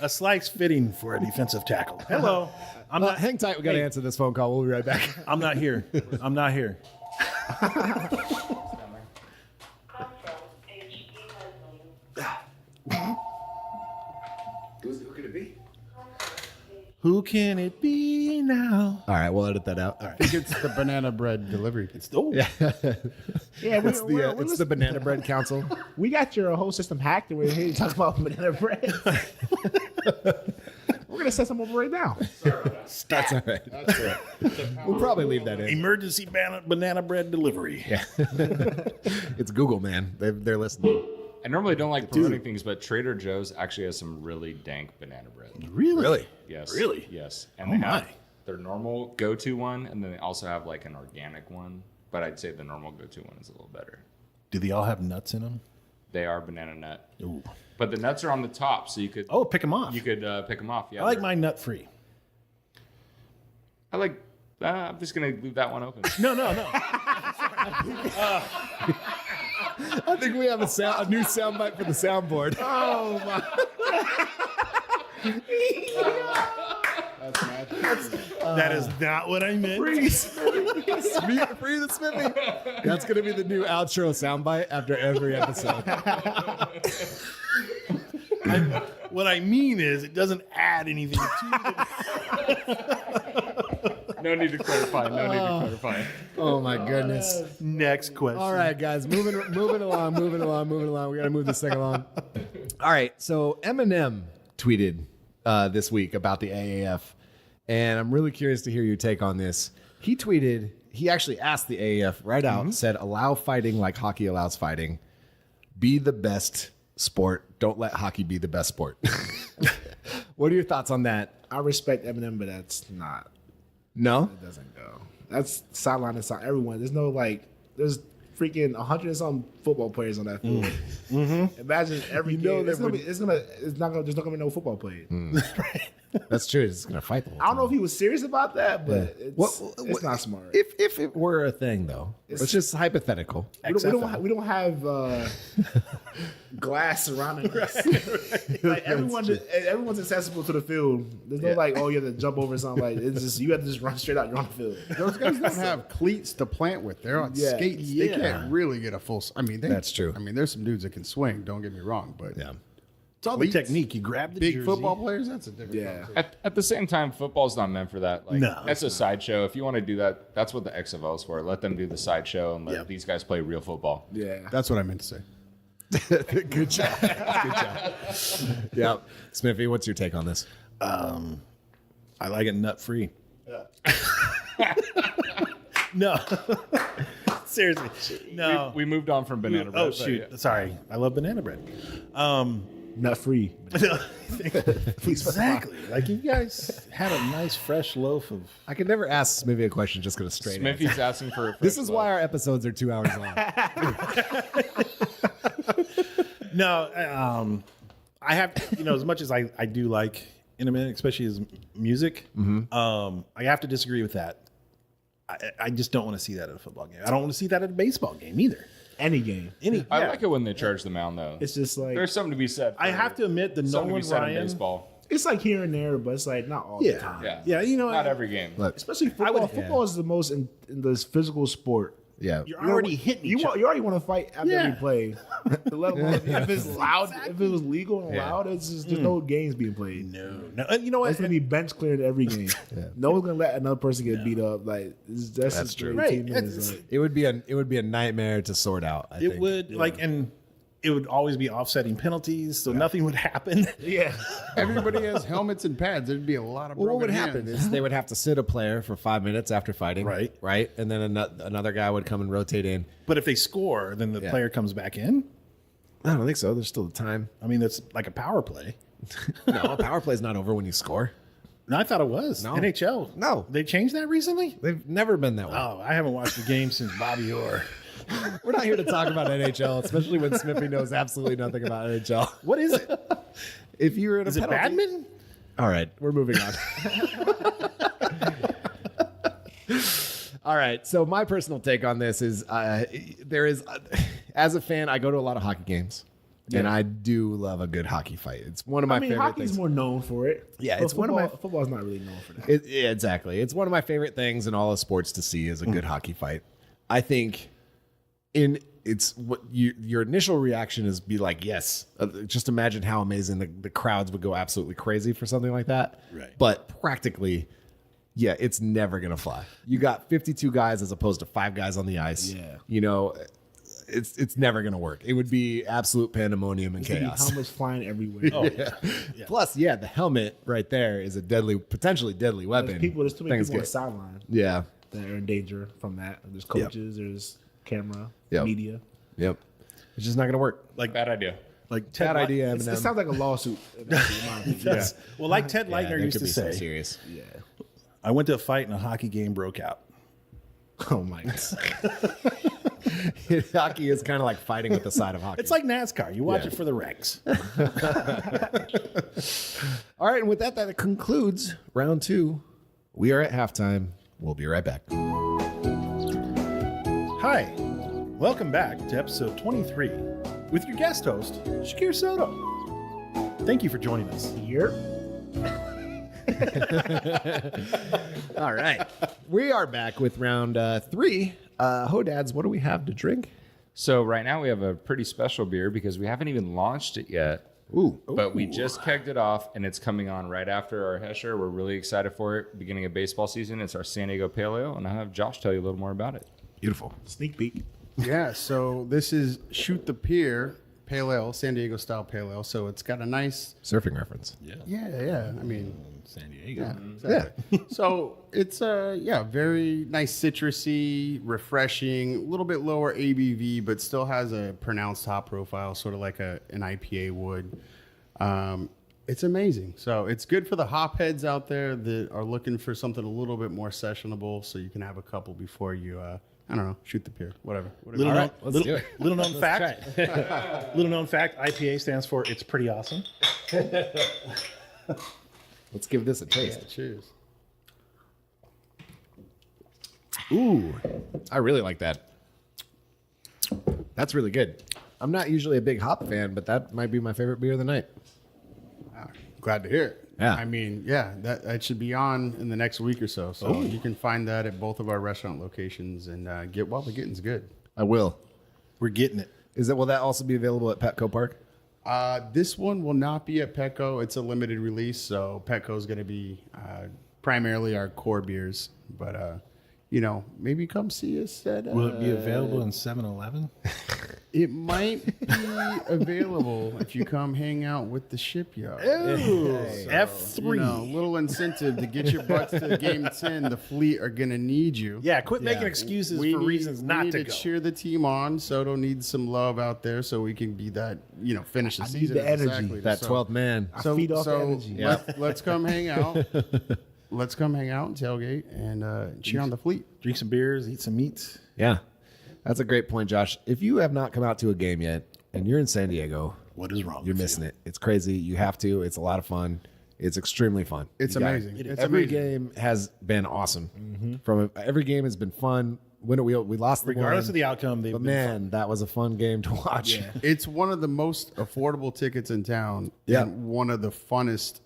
A slice fitting for a defensive tackle. Hello. I'm not. Hang tight. We got to answer this phone call. We'll be right back. I'm not here. I'm not here. Who could it be? Who can it be now? All right, we'll edit that out. All right. I think it's the banana bread delivery. It's the Yeah, It's the Banana Bread Council. we got your whole system hacked, and we're here to talk about banana bread. We're gonna set some over right now. That's all right. We'll probably leave that in. emergency banana bread delivery. Yeah. It's Google, man. They're listening. I normally don't like promoting things, but Trader Joe's actually has some really dank banana bread. Really? Yes. Really? Yes. And Oh they have my. their normal go-to one, and then they also have like an organic one. But I'd say the normal go-to one is a little better. Do they all have nuts in them? They are banana nut, Ooh. but the nuts are on the top, so you could Pick them off. you could pick them off. Yeah, I like they're- mine nut free. I like. I'm just gonna leave that one open. No. I think we have a new soundbite for the soundboard. Oh my! That is not what I meant. Free the Smithy. That's going to be the new outro soundbite after every episode. What I mean is, it doesn't add anything to No need to clarify. No need to clarify. Oh my goodness. the next question. All right, guys, moving along. We got to move this thing along. All right, so Eminem tweeted this week about the AAF, and I'm really curious to hear your take on this. He tweeted, he actually asked the AAF right out, said, allow fighting like hockey allows fighting. Be the best sport. Don't let hockey be the best sport. What are your thoughts on that? I respect Eminem, but that's not. No? It doesn't go. That's sideline to side. Everyone. There's no there's freaking 100 and some football players on that field. Mm-hmm. Imagine every game. There's not gonna be no football played. That's true. It's going to fight the whole I don't know time. if he was serious about that, but it's not smart. If it were a thing, though, it's just hypothetical. We don't have glass surrounding us. Like everyone's accessible to the field. There's no oh, you have to jump over something. Like it's just you have to just run straight out. You're on the field. Those guys don't have cleats to plant with. They're on skates. They can't really get a full. That's true. I mean, there's some dudes that can swing. Don't get me wrong, but It's all the technique. You grab the big jersey. football players. That's a different. Yeah. conversation. At the same time, football's not meant for that. Like, No, that's a sideshow. If you want to do that, that's what the XFL is for. Let them do the sideshow and let these guys play real football. Yeah. That's what I meant to say. Good job. Yeah. Smithy, what's your take on this? I like it nut free. No. Seriously. No. We moved on from banana bread. Oh but shoot! yeah. Sorry, I love banana bread. Nut free. Exactly. Like you guys had a nice fresh loaf of. I could never ask Smithy a question just going to straight answer. Smithy's asking for a fresh This is loaf. why our episodes are 2 hours long. No, I have as much as I do like Eminem, especially his music. I have to disagree with that. I just don't want to see that at a football game. I don't want to see that at a baseball game either. Any game. I like it when they charge the mound, though. It's just like There's something to be said. I have to admit the something to Nolan be said in Ryan. baseball. it's like here and there, but it's like not all the time. Yeah, Yeah, not every game. Look, Especially football. Football is the most in this physical sport. yeah. You're already hitting You each other. you already want to fight after Yeah. every play. Let alone if it's loud, if it was legal and loud, it's just there's no games being played. No. And you know what? It's gonna be bench cleared every game. No one's gonna let another person get beat up. Like that's just true. 18 Right. minutes, It's- like- It would be a nightmare to sort out. I It think. would and it would always be offsetting penalties, so nothing would happen. yeah. Everybody has helmets and pads. There'd be a lot of. Well, what would broken happen hands. is they would have to sit a player for 5 minutes after fighting, Right. Right, and then another guy would come and rotate in. But if they score, then the player comes back in. I don't think so. There's still time. I mean, that's like a power play. No, a power play's not over when you score. No, I thought it was. No. NHL. No. They changed that recently? They've never been that way. Oh, I haven't watched the game since Bobby Orr. We're not here to talk about NHL, especially when Smithy knows absolutely nothing about NHL. What is it? If you were in Is a it penalty, badminton? All right, we're moving on. All right, so my personal take on this is there is as a fan, I go to a lot of hockey games. And I do love a good hockey fight. It's one of my favorite hockey's things. more known for it. Yeah, But it's one of my- football's not really known for that. Yeah, exactly. It's one of my favorite things in all of sports to see is a good hockey fight. I think it's what your initial reaction is be like, yes. Just imagine how amazing the crowds would go absolutely crazy for something like that. Right. But practically, yeah, it's never gonna fly. You got 52 guys as opposed to 5 guys on the ice. Yeah. You know, it's never gonna work. It would be absolute pandemonium and chaos. Helmets flying everywhere. Plus, the helmet right there is a potentially deadly weapon. There's too many Things people on the get- sideline Yeah. that are in danger from that. There's coaches, there's camera, Yep. media. Yep. It's just not gonna work. Like Bad idea. like Ted Bad idea, It Eminem. sounds like a lawsuit. in my opinion. Yes. Well, like Ted Leitner that used could to be so say, serious. I went to a fight and a hockey game broke out. Oh my god. Hockey is kind of like fighting with the side of hockey. It's like NASCAR. You watch Yeah. it for the wrecks. All right, and with that concludes round 2. We are at halftime. We'll be right back. Hi. Welcome back to episode 23 with your guest host, Shakir Soto. Thank you for joining us. Here. All right, we are back with round 3. Hodads, what do we have to drink? So right now we have a pretty special beer because we haven't even launched it yet. Ooh, But we just kegged it off, and it's coming on right after our Hesher. We're really excited for it. Beginning of baseball season. It's our San Diego Pale Ale, and I'll have Josh tell you a little more about it. beautiful. Sneak peek. Yeah, so this is Shoot the Pier Pale Ale, San Diego style Pale Ale. So it's got a nice, Surfing reference. yeah. I mean, San Diego. yeah. So it's very nice, citrusy, refreshing, a little bit lower ABV, but still has a pronounced hop profile, sort of like an IPA would. It's amazing. So it's good for the hop heads out there that are looking for something a little bit more sessionable, so you can have a couple before you, I don't know, shoot the pier, whatever. Little, All known, right, let's little, do it. little known fact. Little known fact. IPA stands for It's Pretty Awesome. Let's give this a taste. Cheers. Ooh, I really like that. That's really good. I'm not usually a big hop fan, but that might be my favorite beer of the night. Glad to hear it. Yeah. I mean, that should be on in the next week or so. So you can find that at both of our restaurant locations and get while the getting's good. I will. We're getting it. Will that also be available at Petco Park? This one will not be at Petco. It's a limited release, so Petco is going to be primarily our core beers. But maybe come see us at. Will it be available in 7-Eleven? It might be available if you come hang out with the shipyard. F3. Little incentive to get your butts to game 10. The Fleet are going to need you. Yeah, quit making excuses for reasons not we to need go. cheer the team on. Soto needs some love out there so we can be that, finish the need season. the energy. Exactly. That So- 12th man. So, feed off the so energy. let's come hang out. Let's come hang out and tailgate and cheer on the Fleet. Drink some beers, eat some meats. Yeah. That's a great point, Josh. If you have not come out to a game yet and you're in San Diego, What is wrong? you're with missing it. It's crazy. You have to. It's a lot of fun. It's extremely fun. It's You got amazing. it. It's Every amazing. game has been awesome. Every game has been fun. When we lost the Regardless one, of the outcome, they've but been man, that was a fun game to watch. It's one of the most affordable tickets in town. Yeah. And one of the funnest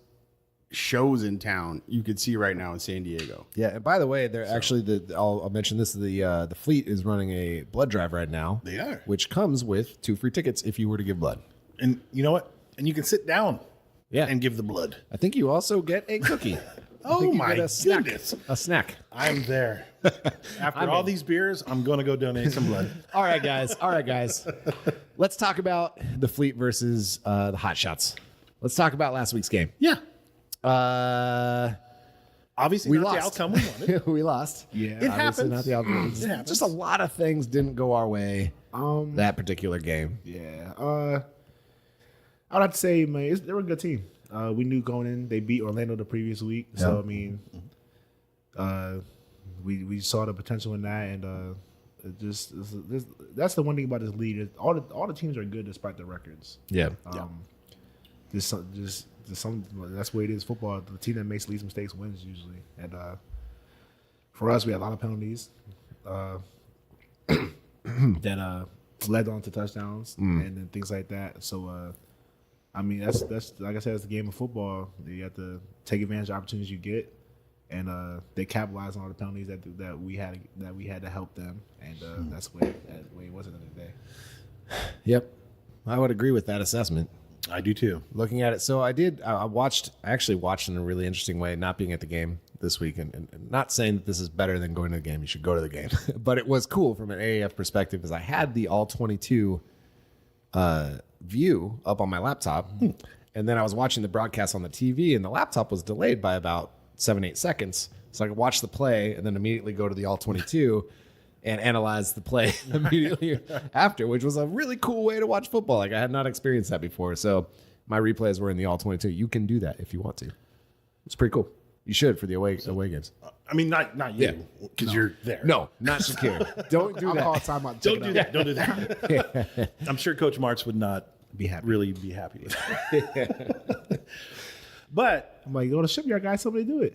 shows in town you could see right now in San Diego. Yeah, and by the way, they're actually I'll mention this. The Fleet is running a blood drive right now. They are. which comes with 2 free tickets if you were to give blood. And you know what? And you can sit down Yeah, and give the blood. I think you also get a cookie. Oh think you my get a snack. goodness. A snack. I'm there. After all these beers, I'm going to go donate some blood. All right, guys. Let's talk about the Fleet versus the Hotshots. Let's talk about last week's game. Yeah. Uh, Obviously, we not lost. the outcome we wanted. we lost. Yeah. It Obviously happens. not the outcome. It happens. Just a lot of things didn't go our way that particular game. Yeah. I would have to say, man, they were a good team. We knew going in, they beat Orlando the previous week. So, I mean, we saw the potential in that. And that's the one thing about this league. Is all the teams are good despite their records. Yeah. Just some that's the way it is. Football, the team that makes least mistakes wins usually. And for us, we had a lot of penalties that led on to touchdowns and then things like that. So, I mean, that's like I said, it's the game of football. You have to take advantage of opportunities you get, and they capitalized on all the penalties that we had to help them, and that's the way it was at the end of the day. Yep, I would agree with that assessment. I do too. Looking at it, so I actually watched in a really interesting way, not being at the game this week, and not saying that this is better than going to the game. You should go to the game, but it was cool from an AAF perspective because I had the all 22 view up on my laptop, and then I was watching the broadcast on the TV, and the laptop was delayed by about 7-8 seconds, so I could watch the play and then immediately go to the all 22 and analyze the play immediately after, which was a really cool way to watch football. Like I had not experienced that before. So my replays were in the all 22. You can do that if you want to. It's pretty cool. You should for the away games. I mean, not you, because you're there. No, not Shakir. Don't do that. Call timeout. Don't do that. Don't do that. I'm sure Coach Martz would not be happy with that. But I'm like, go to shipyard, guys. Somebody do it.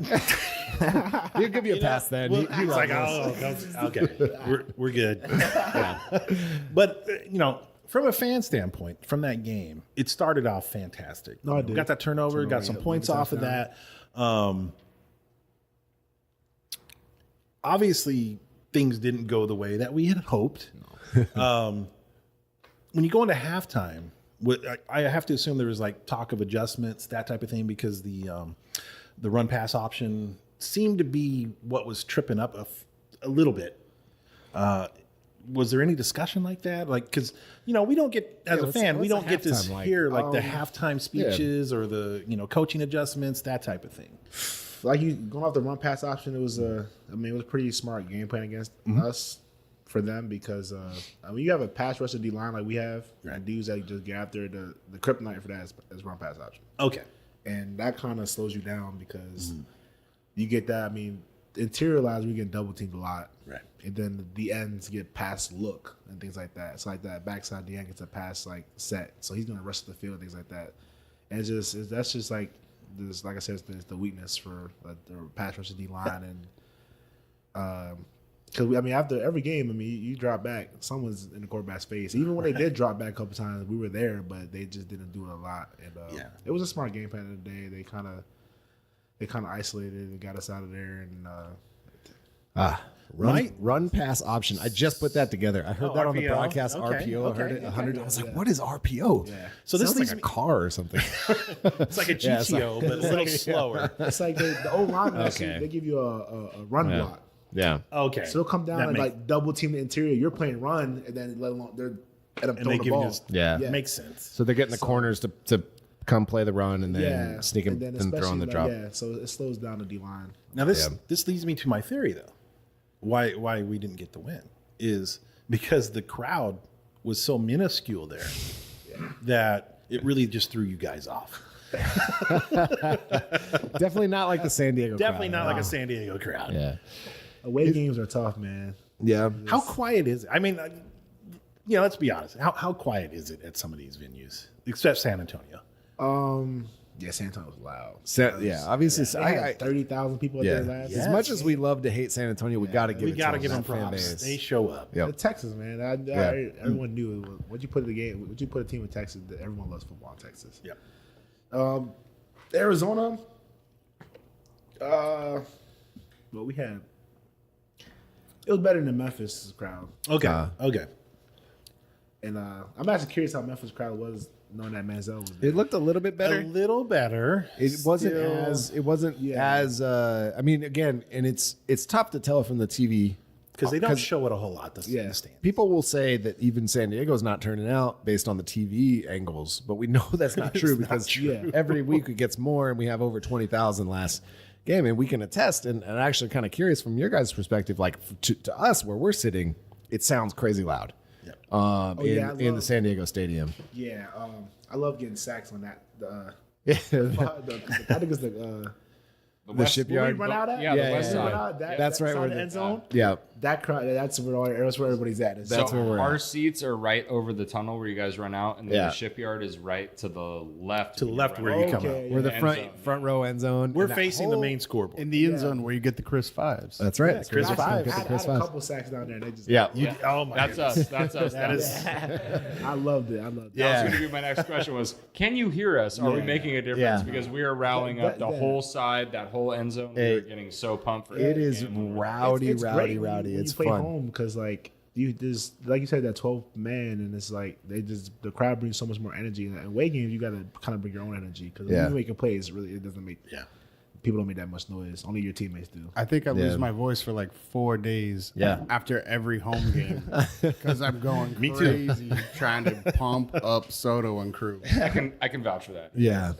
He'll give you a pass then. well, He he's like, okay, we're good. But from a fan standpoint, from that game, it started off fantastic. No, it did. Got that turnover, got some points off of that. Obviously, things didn't go the way that we had hoped. When you go into halftime, I have to assume there was like talk of adjustments, that type of thing, because the run pass option seemed to be what was tripping up a little bit. Was there any discussion like that? Like, because we don't get as a fan, we don't get to hear like the halftime speeches or the coaching adjustments, that type of thing. Like you going off the run pass option, it was it was a pretty smart game plan against us for them because you have a pass rusher D line like we have, and dudes that just get after the kryptonite for that is run pass option. Okay, and that kind of slows you down because you get that. I mean, interior lines we get double teamed a lot, right? And then the ends get pass look and things like that. It's like that backside the end gets a pass like set, so he's gonna rush the field, things like that. And that's just like this. Like I said, it's the weakness for the pass rusher D line and. Because after every game, you drop back, someone's in the quarterback's face. Even when they did drop back a couple times, we were there, but they just didn't do it a lot. And it was a smart game plan of the day. They kind of isolated and got us out of there. And run pass option. I just put that together. I heard that on the RPO? broadcast. Okay, RPO. I heard it 100. I was like, what is RPO? Yeah. So this Sounds leads like a car or something. it's like a GTO, but a little slower. it's like the old linemen, they give you a run block. Yeah. Okay, So they'll come down and like double team the interior. You're playing run, and then let alone they're end up throwing the ball. Yeah. makes sense. So they're getting the corners to come play the run and then sneak and then throw on the drop. Yeah, so it slows down the D line. Now this leads me to my theory though. Why we didn't get the win is because the crowd was so minuscule there that it really just threw you guys off. Definitely not like the San Diego Definitely crowd. not like a San Diego crowd. Yeah. Away games are tough, man. Yeah. How quiet is it? I mean, let's be honest. How quiet is it at some of these venues, except San Antonio? Yeah, San Antonio was loud. Obviously, They had 30,000 people there last. As much as we love to hate San Antonio, we got to give them fan props. base. They show up. Yep. Texas, man. Everyone knew it. Would you put in the game? Would you put a team in Texas? Everyone loves football in Texas. Yep. Arizona. Well, we had. It was better than Memphis crowd. Okay. Okay. And I'm actually curious how Memphis crowd was knowing that Manziel was there. It looked a little bit better. A little better. It wasn't as. I mean, again, and it's tough to tell from the TV because they don't show it a whole lot. The stands. People will say that even San Diego's not turning out based on the TV angles, but we know that's not true because every week it gets more, and we have over 20,000 last game, and we can attest. And actually, kind of curious from your guys' perspective, like to us where we're sitting, it sounds crazy loud. In the San Diego Stadium. Yeah, I love getting sacks on that. I think it's the shipyard. Run out at? The west side. That's That's right where where the end zone. Yeah. that crowd, that's where everybody's at. That's where we're our at. seats are right over the tunnel where you guys run out, and then Yeah. the shipyard is right to the left. To the left where you come out. We're the End front zone. front row end zone. We're And that facing the whole- main scoreboard. In the end zone where you get the Chris Fives. That's right. Yeah, Chris Get the Fives. Chris I had a Fives. couple sacks down there. They just, Yeah. Oh my That's goodness. us. That's us. That is I loved it. That was going to be my next question was, can you hear us? Are we making a difference? Yeah. Because we are rallying up the whole side, that whole end zone. We're getting so pumped for It is game. rowdy. it's great when It's you play fun. home because like you just like you said that 12 man and it's like the crowd brings so much more energy. And away games you got to kind of bring your own energy because when you make a play, it doesn't make people don't make that much noise. Only your teammates do. I think I Yeah. lose my voice for like 4 days Yeah. after every home game because I'm going crazy trying to pump up Soto and crew. I can vouch for that. Yeah,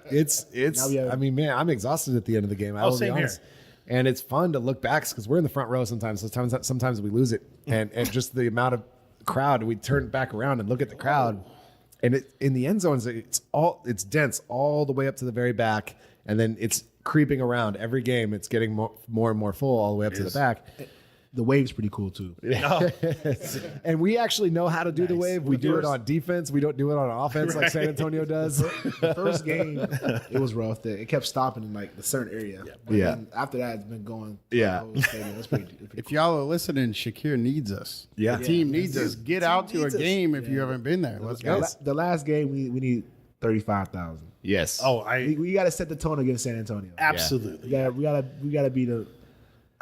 it's. Now we have- I mean, man, I'm exhausted at the end of the game. I will be same here. honest. And it's fun to look back because we're in the front row sometimes. Sometimes we lose it, and just the amount of crowd. We turn back around and look at the crowd, and in the end zones, it's dense all the way up to the very back, and then it's creeping around every game. It's getting more and more full all the way up to the back. The wave's pretty cool too. And we actually know how to do the wave. We do it on defense. We don't do it on offense like San Antonio does. The first game, it was rough. It kept stopping in like the certain area. But Yeah. then after that, it's been going. Yeah. the whole stadium. That's pretty If y'all are listening, Shakir needs us. Yeah. The team needs us. Get out to a needs us. game if you haven't been there. Let's go. The last game, we need 35,000. Yes. Oh, We got to set the tone against San Antonio. absolutely. We gotta be the.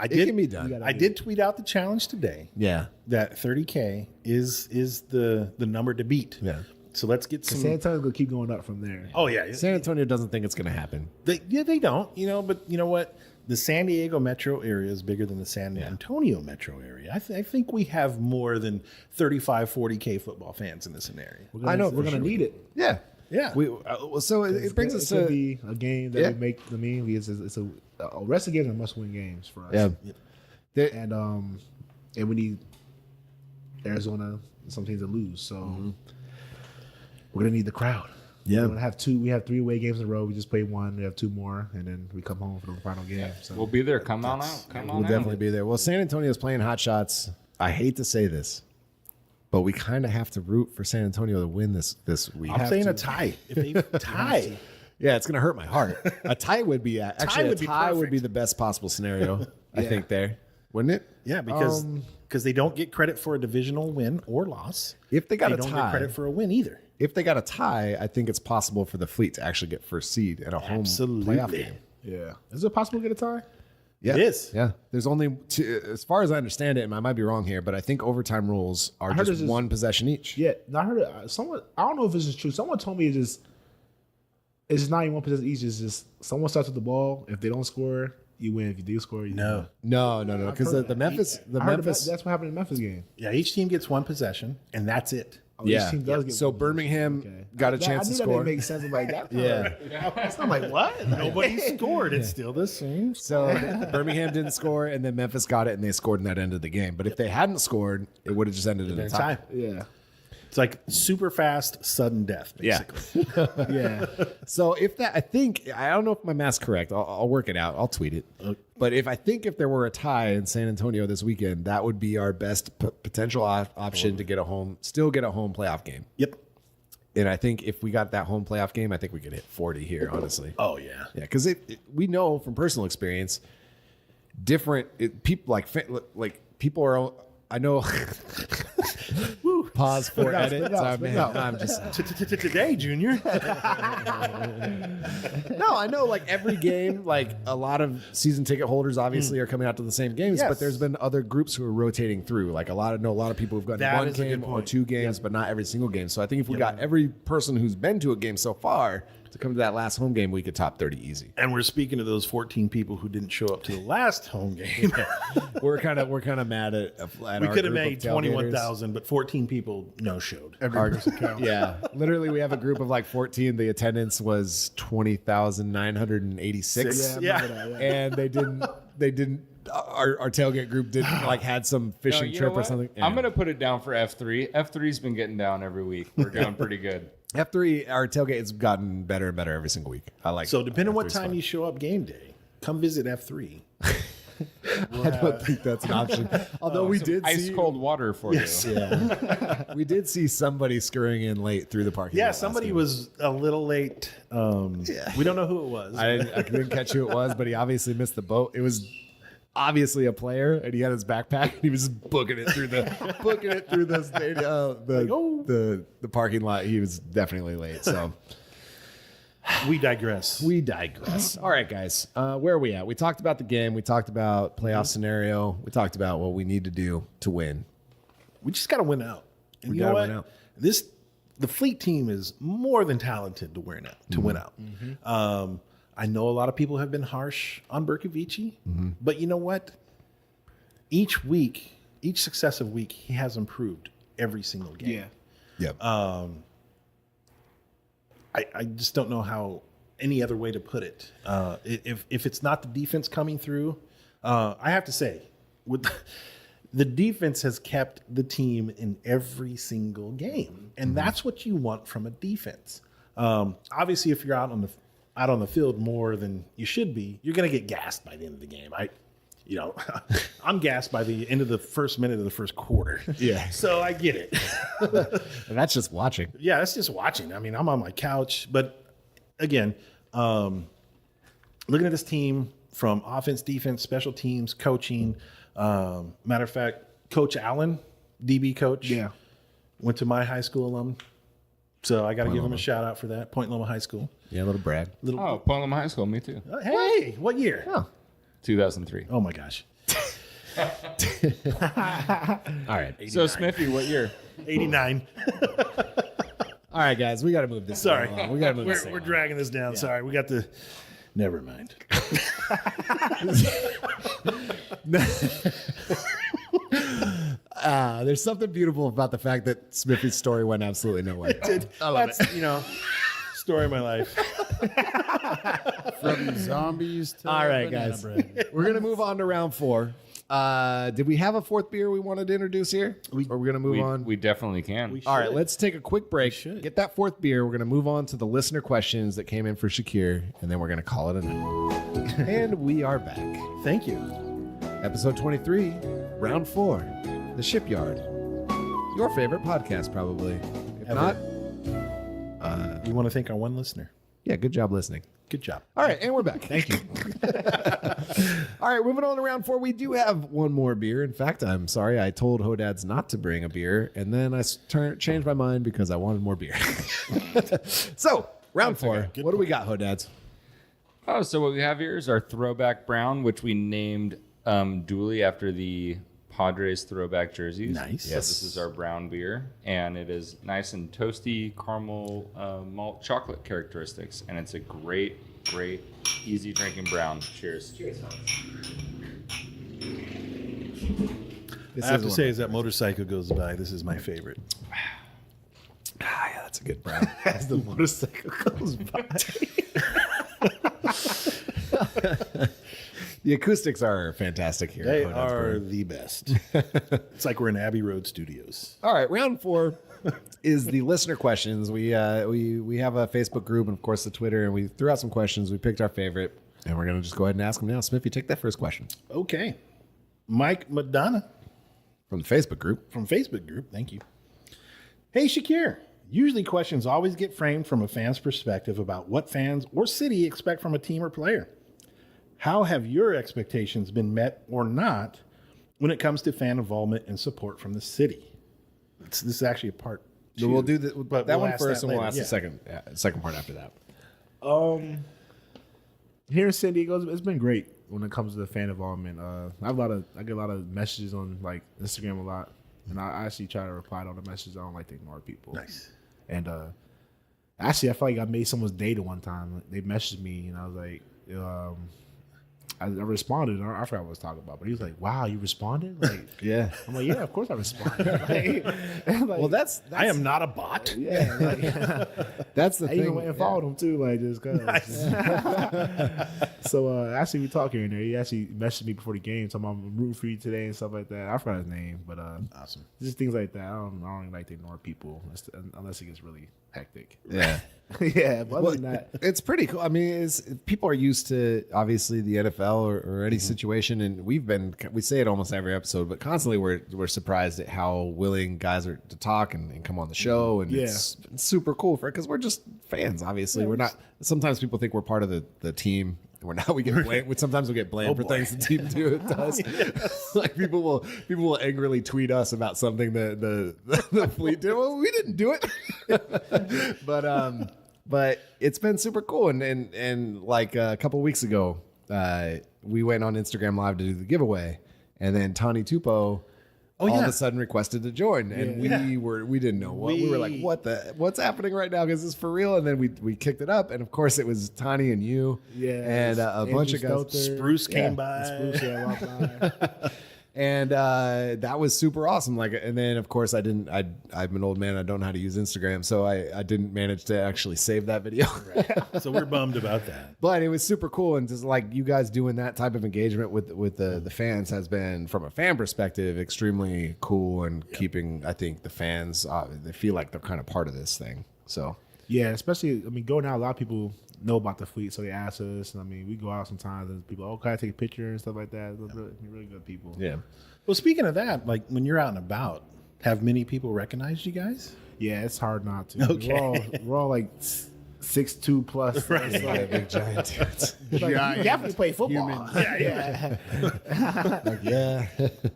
I it did. can be done. I did tweet out the challenge today Yeah. that 30K is the number to beat. Yeah. So let's get some. San Antonio's gonna keep going up from there. Oh yeah, San Antonio doesn't think it's going to happen. they don't. But you know what? The San Diego metro area is bigger than the San Antonio metro area. I think we have more than 35, 40K football fans in this area. I know. We're gonna need it. Yeah. Yeah. So it brings us could to be a game that Yeah. we make. I mean, it's a rest of games are must-win games for us. yeah. and we need Arizona, some teams to lose. So we're gonna need the crowd. Yeah. We're gonna have two. We have 3 away games in a row. We just played one. We have 2 more, and then we come home for the final game. So We'll be there. Come on out. Come on We'll out. definitely be there. Well, San Antonio's playing Hotshots. I hate to say this, but we kind of have to root for San Antonio to win this week. I'm saying a tie. If they tie, Yeah, it's gonna hurt my heart. A tie would be actually would a be tie would perfect. be the best possible scenario. I think there, wouldn't it? yeah, because they don't get credit for a divisional win or loss. If they got They a don't tie, get credit for a win either. if they got a tie, I think it's possible for the Fleet to actually get first seed in a home Absolutely. playoff game. yeah, is it possible to get a tie? Yeah. It is. Yeah. There's only two, as far as I understand it, and I might be wrong here, but I think overtime rules are heard just this is- one possession each. Yeah, no, I heard it. Someone, I don't know if this is true. Someone told me it's just not even one possession each. It's just someone starts with the ball. If they don't score, you win. If you do score, you No. No, because the Memphis, I heard Memphis, that's what happened in the Memphis game. Yeah, each team gets one possession, and that's it. Oh, each yeah. team does get So one. Birmingham Okay. got a That- chance I to knew that score. didn't make sense. I'm like, that Yeah. I'm like, what? Nobody scored. It's still the same. So Birmingham didn't score, and then Memphis got it, and they scored in that end of the game. But if they hadn't scored, it would have just ended in a tie. Time. yeah. It's like super fast, sudden death, Yeah. basically. Yeah. So if that, I don't know if my math's correct. I'll work it out. I'll tweet it. But if there were a tie in San Antonio this weekend, that would be our best potential option to still get a home playoff game. Yep. And I think if we got that home playoff game, I think we could hit 40 here, honestly. Oh, yeah. Yeah, because we know from personal experience, people like people are. I know. Pause for edit. I'm just. Today, Junior. No, I know. Like every game, like a lot of season ticket holders obviously are coming out to the same games, Yes. but there's been other groups who are rotating through. Like a lot of people who've gotten That one is a game good or point. 2 games, but not every single game. So I think if we got every person who's been to a game so far to come to that last home game, we could top 30 easy. And we're speaking to those 14 people who didn't show up to the last home game. We're kind of mad at We our could have group made of tailgaters. 21,000, but 14 people no showed. Yeah, literally, we have a group of like 14. The attendance was 20,986. Yeah. And they didn't. Our tailgate group didn't like had some fishing You know trip or what? something. I'm gonna put it down for F3. F3's been getting down every week. We're doing pretty good. F3. Our tailgate has gotten better and better every single week. I like. So depending on what F3's time fun. you show up game day, come visit F3. I don't think that's an option. Although we did Ice see cold water for you. we did see somebody scurrying in late through the parking lot. Yeah, last somebody game. was a little late. We don't know who it was. I couldn't catch who it was, but he obviously missed the boat. It was obviously a player, and he had his backpack, and he was just booking it through the stadium, the parking lot. He was definitely late. So We digress. All right, guys, where are we at? We talked about the game. We talked about playoff scenario. We talked about what we need to do to win. We just got to win out. And We you know gotta what? win out. The Fleet team is more than talented to win out. I know a lot of people have been harsh on Berkovici, but you know what? Each successive week, he has improved every single game. Yep. I just don't know how any other way to put it. If it's not the defense coming through, I have to say, the defense has kept the team in every single game, and that's what you want from a defense. Obviously, if you're out on the field more than you should be, you're going to get gassed by the end of the game. I'm gassed by the end of the first minute of the first quarter. Yeah. So I get it. And that's just watching. Yeah, that's just watching. I mean, I'm on my couch, but again, looking at this team from offense, defense, special teams, coaching. Matter of fact, Coach Allen, DB coach, went to my high school alum. So I got to give him a shout out for that. Point Loma High School. Yeah, a little brag. Oh, Point Loma High School, me too. Hey, what year? Oh. 2003. Oh my gosh. All right. So Smithy, what year? 89. All right, guys, we got to move this. Sorry. thing along. We got to move this. We're dragging this down. Sorry. We got the. Never mind. There's something beautiful about the fact that Smithy's story went absolutely nowhere. That's, story of my life. From zombies to All right, banana guys. bread. We're going to move on to round 4. Did we have a fourth beer we wanted to introduce here? Or we're going to move on? We definitely can. All right, let's take a quick break. Get that fourth beer. We're going to move on to the listener questions that came in for Shakir, and then we're going to call it a night. And we are back. Thank you. Episode 23, round 4, The Shipyard. Your favorite podcast, probably. If Ever. not, We want to thank our one listener. yeah, good job listening. Good job. All right, and we're back. Thank you. All right, moving on to round 4. We do have one more beer. In fact, I'm sorry. I told Hodad's not to bring a beer, and then I changed my mind because I wanted more beer. So, round 4. What do we got, Hodad's? Oh, so what we have here is our throwback brown, which we named duly after the Padres throwback jerseys. Nice. So this is our brown beer, and it is nice and toasty caramel malt chocolate characteristics, and it's a great, easy drinking brown. Cheers. I have to say, as that motorcycle goes by, this is my favorite. Ah, yeah, that's a good brown. As the motorcycle goes by. The acoustics are fantastic here. They at Hodad's are Brewing. the best. It's like we're in Abbey Road Studios. All right, round 4 is the listener questions. We have a Facebook group and of course the Twitter, and we threw out some questions. We picked our favorite, and we're gonna just go ahead and ask them now. Smithy, take that first question Okay. Mike Madonna from the Facebook group. from Facebook group. Thank you. Hey, Shakir. Usually questions always get framed from a fan's perspective about what fans or city expect from a team or player. How have your expectations been met or not when it comes to fan involvement and support from the city? This is actually a part. So we'll do But that we'll one ask first, that and we'll later, ask the second part after that. Here in San Diego, it's been great when it comes to the fan involvement. I get a lot of messages on like Instagram a lot, and I actually try to reply to all the messages. I don't like to ignore people. Nice. And actually, I feel like I made someone's day to one time. They messaged me, and I was like, I responded. I forgot what I was talking about, but he was like, "Wow, you responded?" Like, Yeah. I'm like, "Yeah, of course I responded." Well, that's I am not a bot. yeah. Like, that's the I thing. even went and followed him too, like just cause. So actually, we talked here and there. He actually messaged me before the game, talking about I'm rooting for you today and stuff like that. I forgot his name, but Awesome. just things like that. I don't really like to ignore people unless it gets really hectic. Yeah. Yeah, but other than that, It's pretty cool. I mean, people are used to obviously the NFL or any situation, and we say it almost every episode, but constantly we're surprised at how willing guys are to talk and come on the show, and it's super cool because we're just fans. Obviously, we're not. Sometimes people think we're part of the team. We're not. We get blamed. Sometimes we get blamed for things the team does. Like people will angrily tweet us about something that the fleet did. Well, we didn't do it, but it's been super cool. And like a couple weeks ago, we went on Instagram Live to do the giveaway, and then Tony Tupo all of a sudden requested to join, and we didn't know what we were like. What's happening right now? Because it's for real. And then we kicked it up, and of course it was Tony and you, and a bunch of guys. Spruce came by. Spruce walked by. And that was super awesome. Like, and then of course I'm an old man. I don't know how to use Instagram, so I didn't manage to actually save that video. So we're bummed about that. But it was super cool, and just like you guys doing that type of engagement with the fans has been, from a fan perspective, extremely cool, and keeping, I think, the fans they feel like they're kind of part of this thing. So Yeah, especially, I mean, going out, a lot of people know about the fleet, so they ask us. And I mean, we go out sometimes and people, can I take a picture and stuff like that? They're really good people. yeah. Well, speaking of that, like when you're out and about, have many people recognized you guys? Yeah, it's hard not to. Okay. We're all like 6'2" plus. Right. It's like, Big giant dudes. you definitely play football. Yeah. Yeah.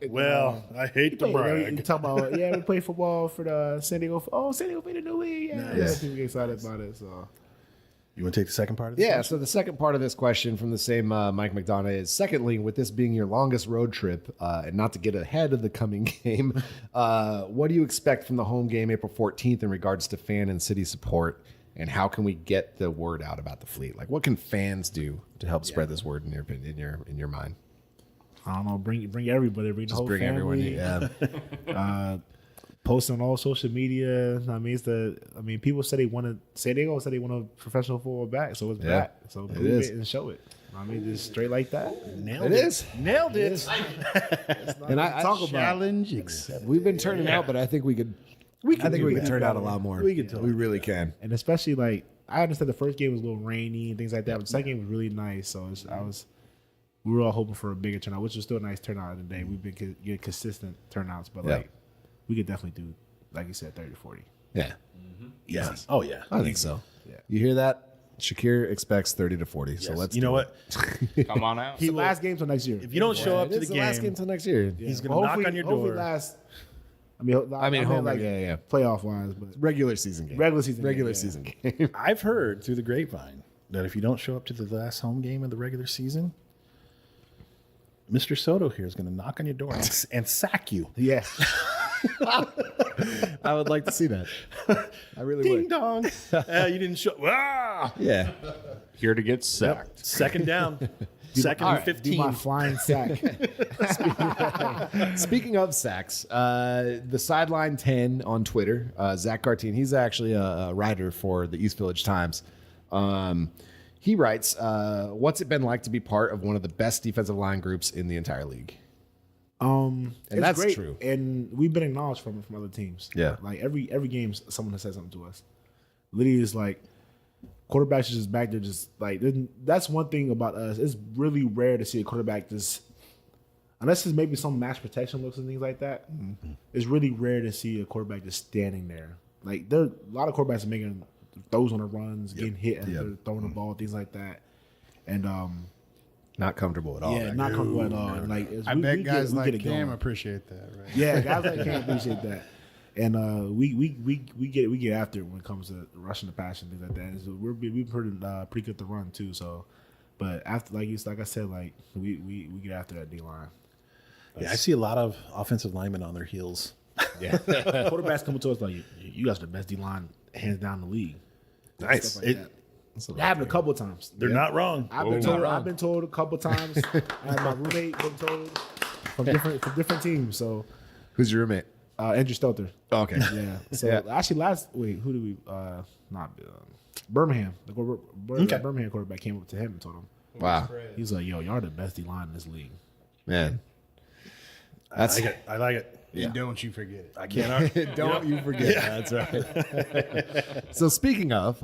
Well, I hate to You brag. talk about, we play football for the San Diego. Oh, San Diego made a new league. Yeah, people get excited about it. So You want to take the second part of this? Yeah, so the second part of this question from the same Mike McDonough is, secondly, with this being your longest road trip, and not to get ahead of the coming game, what do you expect from the home game April 14th in regards to fan and city support, and how can we get the word out about the fleet? Like, what can fans do to help spread this word in your opinion, in your mind? I don't know. Bring everybody. Bring the Just whole bring family. everyone. Post on all social media. I mean, people say they want to. San Diego said they want a professional football back, so it's back. So prove is. it and show it. I mean, just straight like that. Nailed It is. Nailed it. And I talk about. Challenge accepted. We've been turning out, but I think we could. I think we could turn out a lot more. We could We really can. And especially like I understand the first game was a little rainy and things like that, but the second game was really nice. So we were all hoping for a bigger turnout, which was still a nice turnout today. We've been getting consistent turnouts, but like we could definitely do, like you said, 30 to 40. Yeah. Yeah. Oh, yeah. I think so. Yeah. You hear that? Shakir expects 30 to 40. So Yes. let's. You know do what? Come on out. It's the last game till next year. If you don't show up to It's the the last game game, till next year. he's going to knock on your Hopefully door. last. I mean, home, like yeah. playoff wise, but Regular season game. Regular season game, Regular yeah. season game. I've heard through the grapevine that if you don't show up to the last home game of the regular season, Mr. Soto here is going to knock on your door and sack you. yeah. I would like to see that. I really Ding would. dong. You didn't show. Ah! Yeah. Here to get sacked. Second down. Second and Do 15. my flying sack. Speaking of sacks, the Sideline 10 on Twitter, Zach Gartine, he's actually a writer for the East Village Times. He writes, what's it been like to be part of one of the best defensive line groups in the entire league? And that's great. true. And we've been acknowledged from other teams. Yeah. Like every game, someone has said something to us. Literally, is like quarterbacks are just back there, just like that's one thing about us. It's really rare to see a quarterback just, unless it's maybe some match protection looks and things like that. Mm-hmm. It's really rare to see a quarterback just standing there. Like there, a lot of quarterbacks are making throws on the runs, getting hit as they're throwing the ball, things like that, and Not comfortable at all. yeah, not comfortable at all. Like I bet guys like Cam appreciate that, right? Yeah, guys like Cam appreciate that, and we get after it when it comes to rushing the passion, things like that. And so we're pretty good to run too. So, but after like I said, like we get after that D line. Yeah, I see a lot of offensive linemen on their heels. Yeah, quarterbacks coming to us like you guys are the best D line hands down in the league. Nice. Stuff like that. That happened a couple of times. They're not wrong. I've been told a couple of times. And my roommate been told from different teams. So Who's your roommate? Andrew Stelter. Oh, okay. Yeah. So actually, who do we? Birmingham. The Birmingham quarterback came up to him and told him. Wow. He's like, "Yo, y'all are the best D line in this league." Man. That's I like it. And don't you forget it. I cannot. Don't you forget. That's right. So speaking of,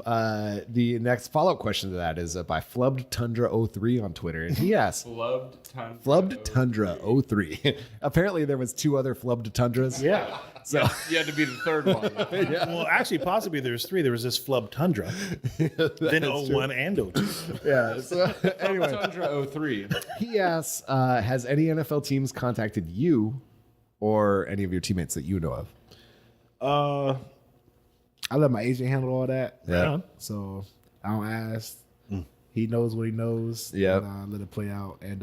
the next follow-up question to that is by Flubbed Tundra 03 on Twitter, and he asks, Flubbed Tundra 03. Apparently, there was 2 other Flubbed Tundras. Yeah. So You had to be the third one. Well, actually, possibly there's 3. There was this Flub Tundra, then 01 and 02. yeah. So anyway, Tundra 03. he asks, has any NFL teams contacted you or any of your teammates that you know of? I let my agent handle all that. Yeah. So I don't ask. He knows what he knows. Yep. And let it play out. And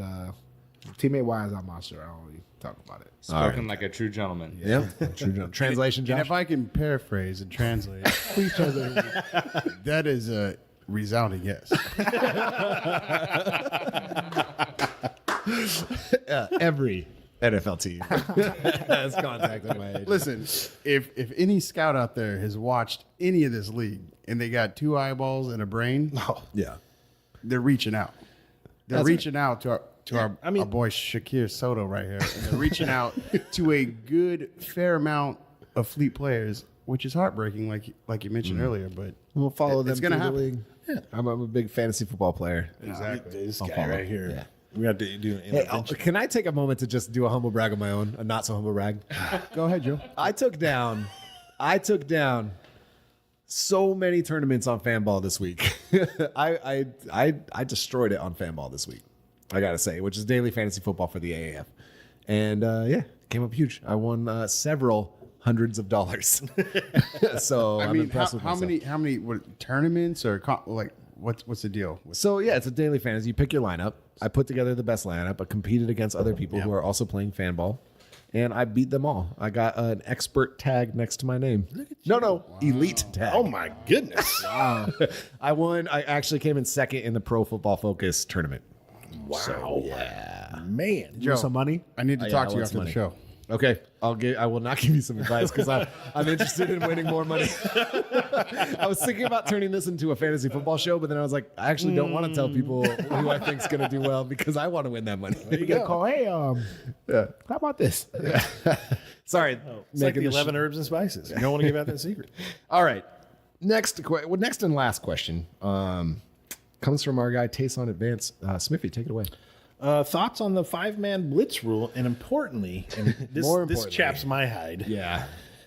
teammate wise, I'm not sure. I don't really talk about it. Spoken like a true gentleman. Yep. Translation, And Josh. if I can paraphrase and translate, Please translate. that is a resounding yes. Every NFL team has contacted my agent. Listen, if any scout out there has watched any of this league and they got 2 eyeballs and a brain, Yeah. they're reaching out. They're reaching out to our boy Shakir Soto right here. And they're reaching out to a good fair amount of Fleet players, which is heartbreaking, like you mentioned earlier. But We'll follow them it's gonna through the happen. league. Yeah. I'm a big fantasy football player. Exactly. This I'll guy follow. right here. Yeah. We have to do an Hey, intervention. can I take a moment to just do a humble brag of my own, a not so humble brag? go ahead, Joe. I took down so many tournaments on Fanball this week. I destroyed it on Fanball this week. I gotta say, which is daily fantasy football for the AAF, and came up huge. I won several hundreds of dollars. So I I'm mean, impressed with how myself. many what, tournaments or like what's the deal? So yeah, it's a daily fantasy. You pick your lineup. I put together the best lineup. I competed against other people who are also playing Fanball, and I beat them all. I got an expert tag next to my name. No, elite tag. Oh my goodness! I won. I actually came in second in the Pro Football Focus tournament. Wow. Man. You want some money? I need to Yeah, talk to you what's after money? the show. Okay, I will not give you some advice because I'm interested in winning more money. I was thinking about turning this into a fantasy football show, but then I was like, I actually don't want to tell people who I think is going to do well because I want to win that money. You get a call. Hey, how about this? Sorry, It's like the this 11 herbs and spices. You don't want to give out that secret. All right. Next and last question comes from our guy Taste on Advance. Smithy, take it away. Thoughts on the 5-man blitz rule, and importantly, and this importantly. chaps my hide. Yeah,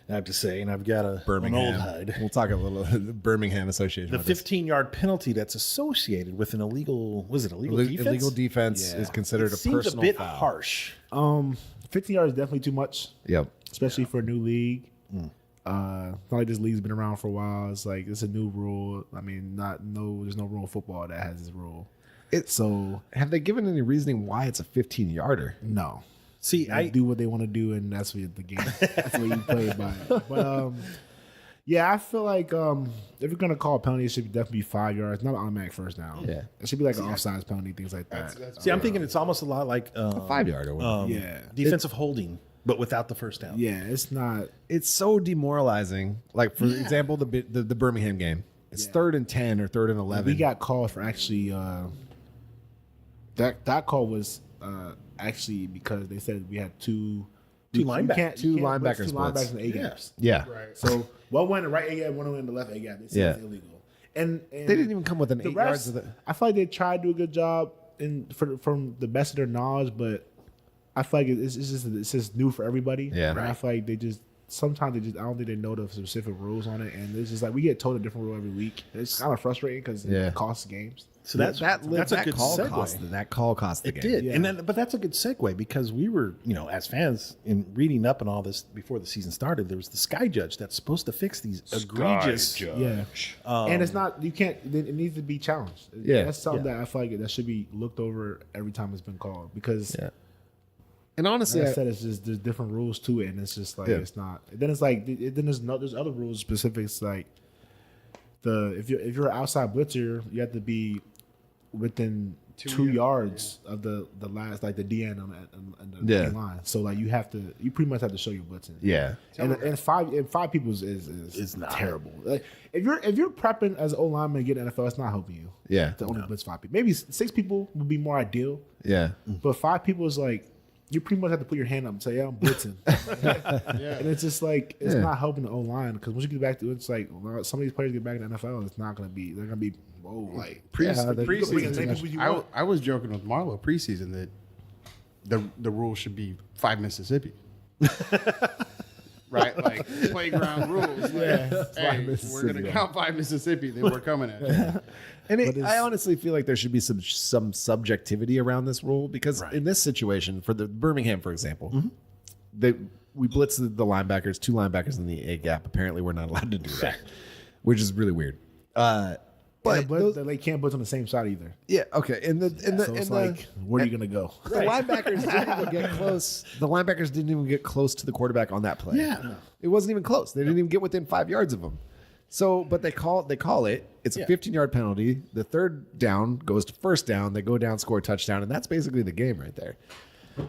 I have to say, and I've got an Birmingham. old hide. We'll talk a little Birmingham association. The with this. 15-yard penalty that's associated with an illegal, defense? Illegal defense is considered It a seems personal a bit foul. harsh. 15 yards is definitely too much, Yep. especially for a new league. Not like this league's been around for a while. It's like it's a new rule. I mean, there's no rule in football that has this rule. So Have they given any reasoning why it's a 15-yarder? no. See, They do what they want to do, and that's what the game. That's what you play by. But yeah, I feel like if you're gonna call a penalty, it should definitely be 5 yards, not an automatic first down. Yeah. It should be like an offsides penalty, things like that. See, I'm thinking it's almost a lot like 5-yarder. Yeah. defensive holding, but without the first down. Yeah, it's not. It's so demoralizing. Like for example, the Birmingham game. It's 3rd and 10 or 3rd and 11. We got called for actually. That call was actually because they said we had two linebackers. Two linebacker two splits. linebackers in A gaps. Yeah. So one went in the right A gap, one went in the left A gap. They said it's illegal. And They didn't even come within the 8 yards refs, of the. I feel like they tried to do a good job from the best of their knowledge, but I feel like it's just new for everybody. Yeah. And I feel like sometimes I don't think they know the specific rules on it, and it's just like we get told a different rule every week. It's kind of frustrating because it costs games. So that's a good segue. That call cost the It game. did, Yeah. but that's a good segue because we were, as fans, in reading up on all this before the season started, there was the Sky Judge that's supposed to fix these egregious. Yeah, and it's not. You can't. It needs to be challenged. Yeah. That's something that I feel like that should be looked over every time it's been called because. Yeah. And honestly, Like I said, it's just there's different rules to it, and it's just like it's not. Then it's like then there's other rules specifics like if you're an outside blitzer, you have to be within 2 yards of the last like the DN on the line. So like you pretty much have to show your blitzing. yeah. And five people is not terrible. Like if you're prepping as an O lineman to get NFL, it's not helping you. Yeah. To only blitz 5 people. Maybe 6 people would be more ideal. Yeah. But 5 people is like you pretty much have to put your hand up and say, "Yeah, I'm blitzing." And it's just like it's not helping the O line because once you get back to it, it's like some of these players get back in the NFL, it's not gonna be. They're gonna be like preseason. I was joking with Marlo preseason that the rule should be 5 Mississippi. Right, like playground rules. Hey, we're gonna count 5 Mississippi. Then we're coming at you. And I honestly feel like there should be some subjectivity around this rule because in this situation, for the Birmingham, for example, we blitz the linebackers, 2 linebackers in the A gap. Apparently, we're not allowed to do that, which is really weird. But they can't blitz on the same side either. Yeah, okay. So it's like, where are you gonna go? The linebackers didn't even get close. The linebackers didn't even get close to the quarterback on that play. Yeah, it wasn't even close. They didn't even get within 5 yards of him. So, but they call it. It's a 15-yard penalty. The third down goes to first down. They go down, score a touchdown, and that's basically the game right there.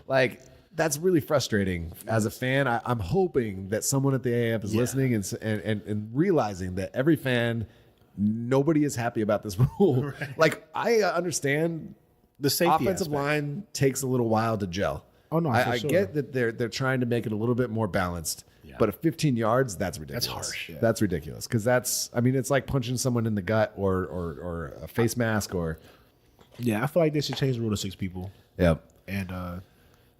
Like, that's really frustrating. As a fan, I'm hoping that someone at the AAF is listening and realizing that every fan, nobody is happy about this rule. Right. Like, I understand the safety offensive aspect. Line takes a little while to gel. Oh no, I get that they're trying to make it a little bit more balanced. But at 15 yards, that's ridiculous. That's harsh. Yeah. That's ridiculous because it's like punching someone in the gut or a face mask or. Yeah, I feel like they should change the rule to 6 people. Yep. And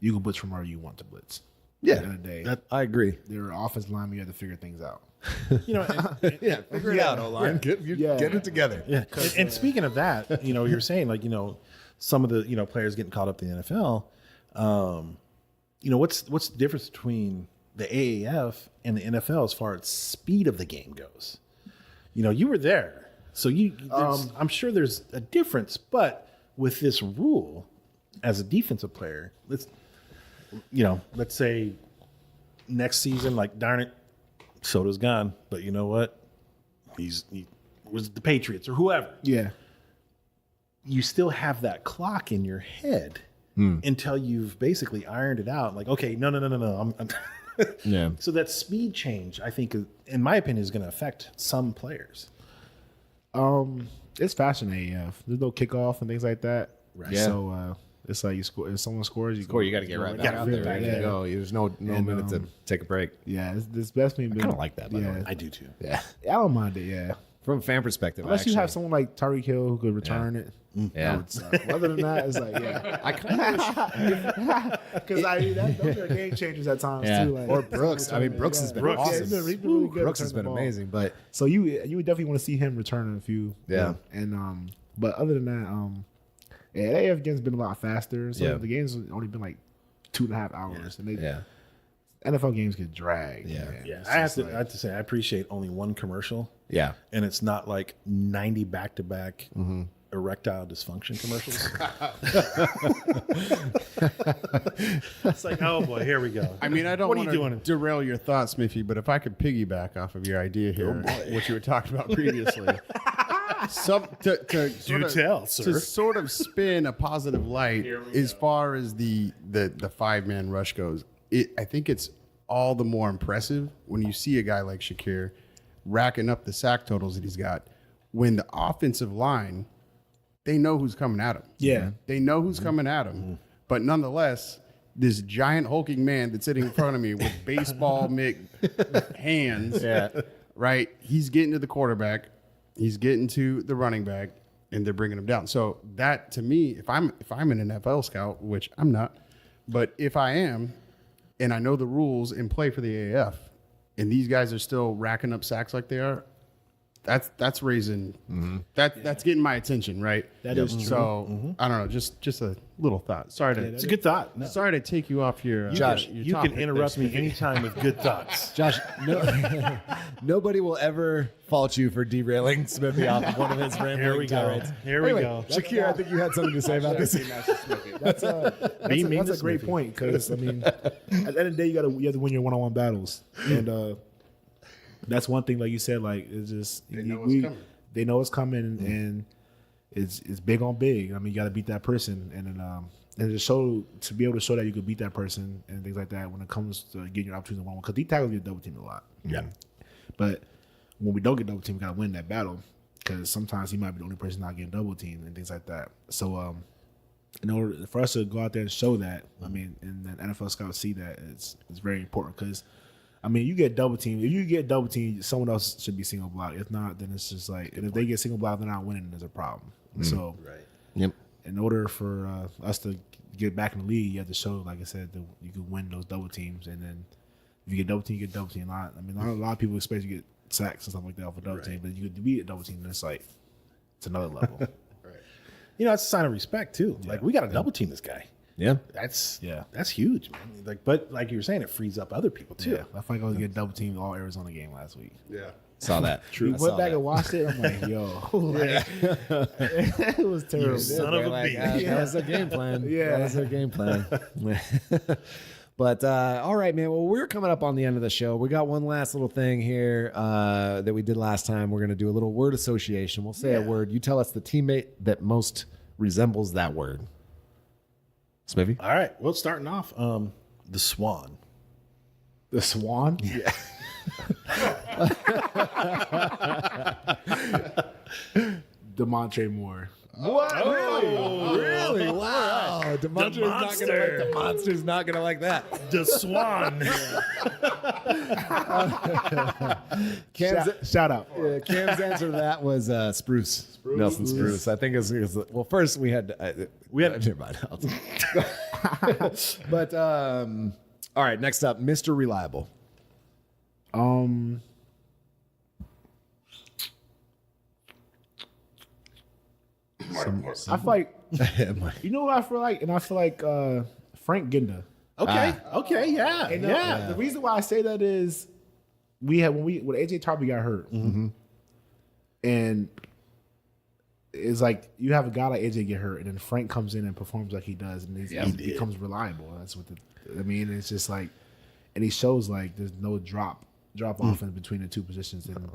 you can blitz from wherever you want to blitz. Yeah, At the end of the day, I agree. they're offensive linemen. You have to figure things out. Figure it out, O-line. Get it together. Yeah. And speaking of that, you're saying like, some of the, players getting caught up in the NFL. What's the difference between the AAF and the NFL as far as speed of the game goes? You were there. So I'm sure there's a difference, but with this rule as a defensive player, let's say next season, like, darn it, Soto's gone, but you know what? He was the Patriots or whoever. Yeah. You still have that clock in your head until you've basically ironed it out. Like, okay, no. I'm Yeah. So that speed change, I think, in my opinion, is going to affect some players. It's faster than AAF. There's no kickoff and things like that. Right. Yeah. So it's like you score. If someone scores, you Or you got to get right back out there. Right? Yeah. Go. There's no minute to take a break. Yeah, it's best me. I kind of like that. By the way. I do too. Yeah. I don't mind it. Yeah, From a fan perspective, unless you have someone like Tyreek Hill who could return it. Yeah. Other than that, it's like I kind of because those are game changers at times too. Like, or Brooks. I mean, Brooks has been awesome. he's been really good Brooks has returning been the ball. amazing, but So you would definitely want to see him return a few. Yeah. And but other than that, the AF game's been a lot faster. So Yeah. the game's only been like 2.5 hours, and yeah. NFL games get dragged. Yeah. man. Yeah, It's I just have to say, I appreciate only one commercial, Yeah. and it's not like 90 back-to-back erectile dysfunction commercials. It's like, oh boy, here we go. I mean, I don't What are want you to doing? derail your thoughts, Smithy, but if I could piggyback off of your idea here, what you were talking about previously, to sort of spin a positive light as far as the 5-man rush goes. I think it's all the more impressive when you see a guy like Shakir racking up the sack totals that he's got when the offensive line, they know who's coming at him. Yeah. They know who's coming at him. But nonetheless, this giant hulking man that's sitting in front of me with baseball mitt hands, right? He's getting to the quarterback, he's getting to the running back, and they're bringing him down. So that, to me, if I'm an NFL scout, which I'm not, but if I am, and I know the rules in play for the AAF, and these guys are still racking up sacks like they are, that's raising that's getting my attention, right? That is true. So I don't know, just a little thought. Sorry to It's a good thought. No. sorry to take you off your Josh, your You topic can there, interrupt me Smithy. anytime with good thoughts. Josh, nobody will ever fault you for derailing Smithy off of one of his rambling tirades. Here we Anyway, go. Shakir, I think you had something to say about this. That's a great point because I mean, at the end of the day, you have to win your one-on-one battles, and that's one thing. Like you said, like it's just They know it's coming. They know it's coming, and it's big on big. I mean, you got to beat that person, and then to be able to show that you could beat that person and things like that when it comes to getting your opportunity one-on-one. Because these tackles get double teamed a lot. Yeah. But when we don't get double teamed, we got to win that battle because sometimes he might be the only person not getting double teamed and things like that. So in order for us to go out there and show that, I mean, and then NFL scouts see that, it's very important because, I mean, you get double teamed. If you get double teamed, someone else should be single block. If not, then it's just like, and if they get single block, they're not winning. There's a problem. So, Yep. in order for us to get back in the league, you have to show, like I said, that you can win those double teams. And then if you get double team, you get double team. A lot of people expect you to get sacks and stuff like that off a double team, but you could beat a double team, and it's like it's another level. You know, it's a sign of respect too. Like we got to double team this guy. Yeah. That's huge, man. Like, but like you were saying, it frees up other people too. Yeah, I think I was getting double teamed all Arizona game last week. Yeah. Saw that. We went back and watched it. I'm like, yo, like, it was terrible. son of a bitch. That was their game plan. Yeah. That was their game plan. But all right, man. Well, we're coming up on the end of the show. We got one last little thing here that we did last time. We're going to do a little word association. We'll say a word. You tell us the teammate that most resembles that word. Smithy? All right. Well, starting off, the Swan. The Swan. Yeah. Demontre Moore. What? Really? Wow. The monster's not gonna like that. The Swan. Shout out. Cam's answer to that was Spruce. Nelson Spruce. I think it's well. First we had never mind. But all right. Next up, Mr. Reliable. I feel like you know what I feel like, and I feel like Frank Ginda. Okay. Yeah. And yeah. the reason why I say that is when AJ Tarby got hurt, and it's like you have a guy like AJ get hurt, and then Frank comes in and performs like he does, and he becomes reliable. That's what it's just like, and he shows like there's no drop off in between the two positions, and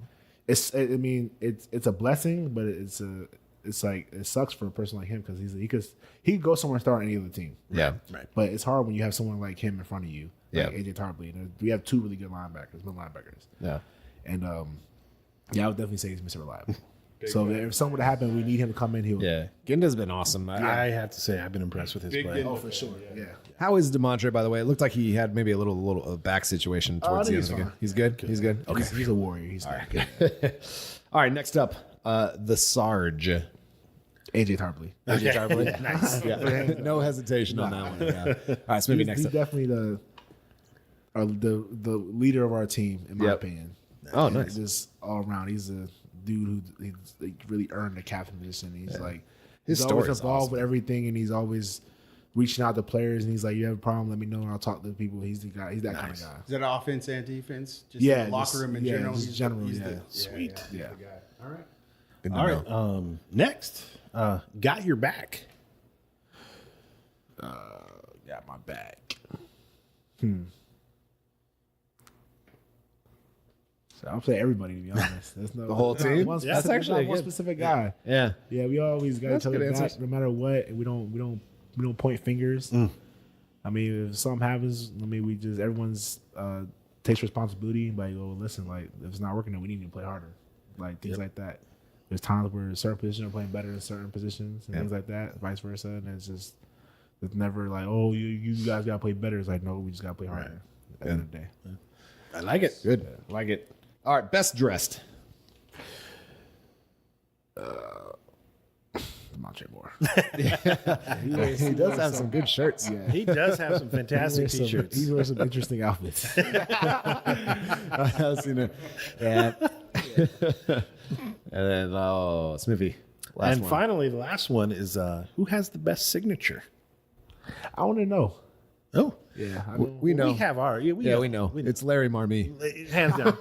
it's a blessing, but it's like it sucks for a person like him because he could go somewhere and start on any other team. Yeah. Right. But it's hard when you have someone like him in front of you, like Yeah. AJ Tarpley. And we have two really good middle linebackers. Yeah. And I would definitely say he's Mr. Reliable. So if something would happen, we need him to come in. He'll Ginda's been awesome. I have to say, I've been impressed with his play. Oh, for sure. Yeah. How is Demontre, by the way? It looked like he had maybe a little back situation towards the end of the game. He's good. He's good. Okay. He's a warrior. He's good. All right. Next up, the Sarge. AJ Tarpley. AJ Tarpley. Nice. Yeah. No hesitation on that one. Yeah. All right. So maybe next He's up. definitely the leader of our team, in my opinion. Oh, nice. Just all around. He's a dude who really earned the captain position. He's like His he's story always is involved awesome. with everything, and he's always reaching out to players. And he's like, "You have a problem? Let me know, and I'll talk to people." He's the guy. He's that kind of guy. Is that offense and defense? Just Yeah, in the locker room in general. just general. he's Yeah, Sweet. yeah. the guy. All right. Good to All know. right. Next, got your back. Got my back. So I'll play everybody, to be honest. There's no, The whole team? One That's specific, actually one good. specific guy. Yeah. Yeah, we always got That's each other good back, answers. no matter what. And we don't point fingers. I mean, if something happens, we just everyone's takes responsibility. Like, oh, listen, like if it's not working, then we need to play harder. Like things like that. There's times where certain positions are playing better in certain positions and things like that, vice versa. And it's never like, oh, you guys gotta play better. It's like, no, we just gotta play harder at the end of the day. I like it. Good. Like it. All right. Best dressed. Demontre Moore. He does have some good shirts. Yeah. He does have some fantastic t-shirts. He wears some interesting outfits. I've seen it. Yeah. And then, Smithy. Last And one. finally, the last one is who has the best signature? I want to know. Oh, Yeah, I We know. we have our. Yeah, we know. It's Larry Marmee. hands down.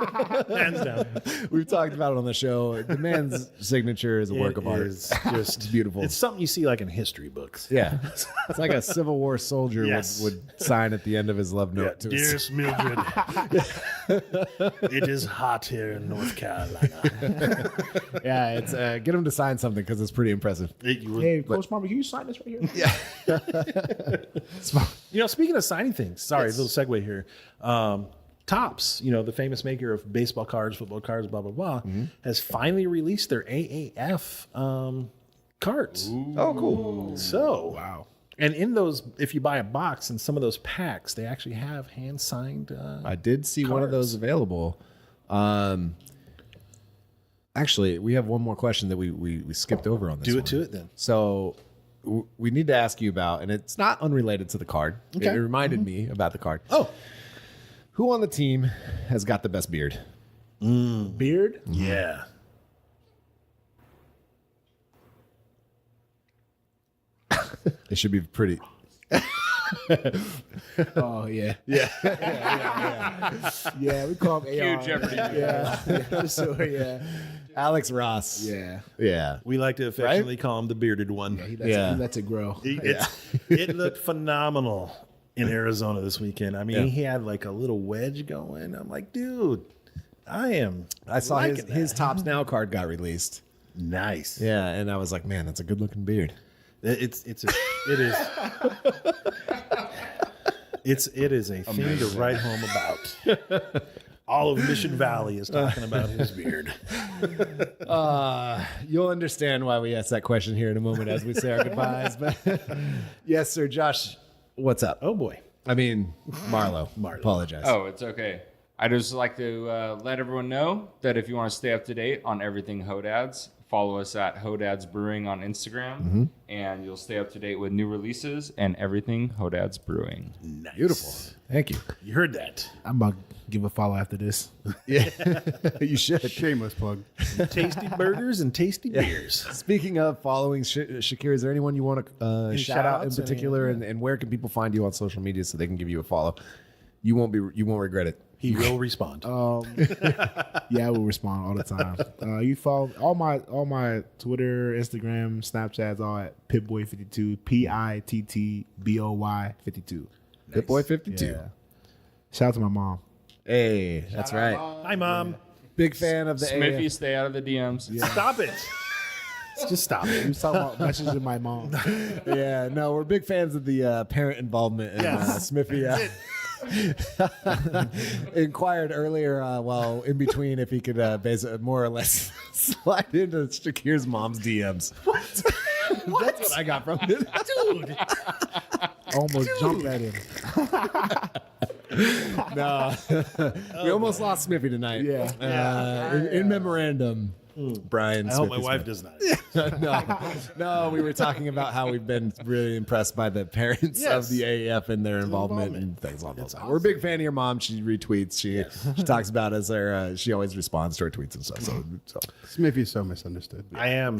Hands down. We've talked about it on the show. The man's signature is a work of art. It's just It's beautiful. It's something you see like in history books. Yeah. It's like a Civil War soldier Yes. would sign at the end of his love note to his. Dearest Mildred, it is hot here in North Carolina. Yeah, it's get him to sign something because it's pretty impressive. Hey, Coach Marmee, can you sign this right here? You know, speaking of signing things, sorry, a little segue here. Topps, the famous maker of baseball cards, football cards, blah, blah, blah, has finally released their AAF carts. Oh, cool. So wow. And in those, if you buy a box in some of those packs, they actually have hand signed. I did see one of those available. Actually, we have one more question that we skipped over on this. Do one. it to it then. So we need to ask you about, and it's not unrelated to the card. Okay. It reminded me about the card. Oh, Who on the team has got the best beard? Beard? yeah. It should be pretty. Oh, yeah. Yeah, we call him AR. Huge Jeopardy. Yeah. So, yeah. Alex Ross. Yeah. Yeah. We like to affectionately call him the bearded one. He lets it grow. It looked phenomenal in Arizona this weekend. I mean, he had like a little wedge going. I'm like, dude, I saw liking his that. Tops Now card got released. Nice. Yeah, and I was like, man, that's a good looking beard. It is a thing to write home about. All of Mission Valley is talking about his beard. You'll understand why we asked that question here in a moment as we say our goodbyes. But yes, sir, Josh, what's up? Oh boy. I mean, Marlo. Apologize. Oh, it's okay. I just like to let everyone know that if you want to stay up to date on everything Hodads, follow us at Hodad's Brewing on Instagram, and you'll stay up to date with new releases and everything Hodad's Brewing. Nice. Beautiful. Thank you. You heard that. I'm about to give a follow after this. Yeah, you should. Shameless plug. Tasty burgers and tasty beers. Speaking of following, Shakir, is there anyone you want to shout out in shout-outs? particular, and where can people find you on social media so they can give you a follow? You won't regret it. He will respond. Yeah, I will respond all the time. You follow all my Twitter, Instagram, Snapchats, all at Pitboy52, PITTBOY 52. Pitboy 52. Yeah. Shout out to my mom. Hey, that's right. Hi, Mom. Big fan of the Smithy, AAF. stay out of the DMs. Stop it. Just stop it. We was talking about messaging my mom. Yeah, no, we're big fans of the parent involvement. And Smithy inquired earlier while in between if he could basically more or less slide into Shakir's mom's DMs. That's what I got from it. Dude. Almost jumped at him. No, we almost lost Smithy tonight. Yeah. In memorandum, Brian. I hope my Smithy wife Smith. does not. No, we were talking about how we've been really impressed by the parents of the AAF and their involvement and things along those lines. We're a big fan of your mom. She retweets. She talks about us. She always responds to our tweets and stuff. So Smithy is so misunderstood. I am.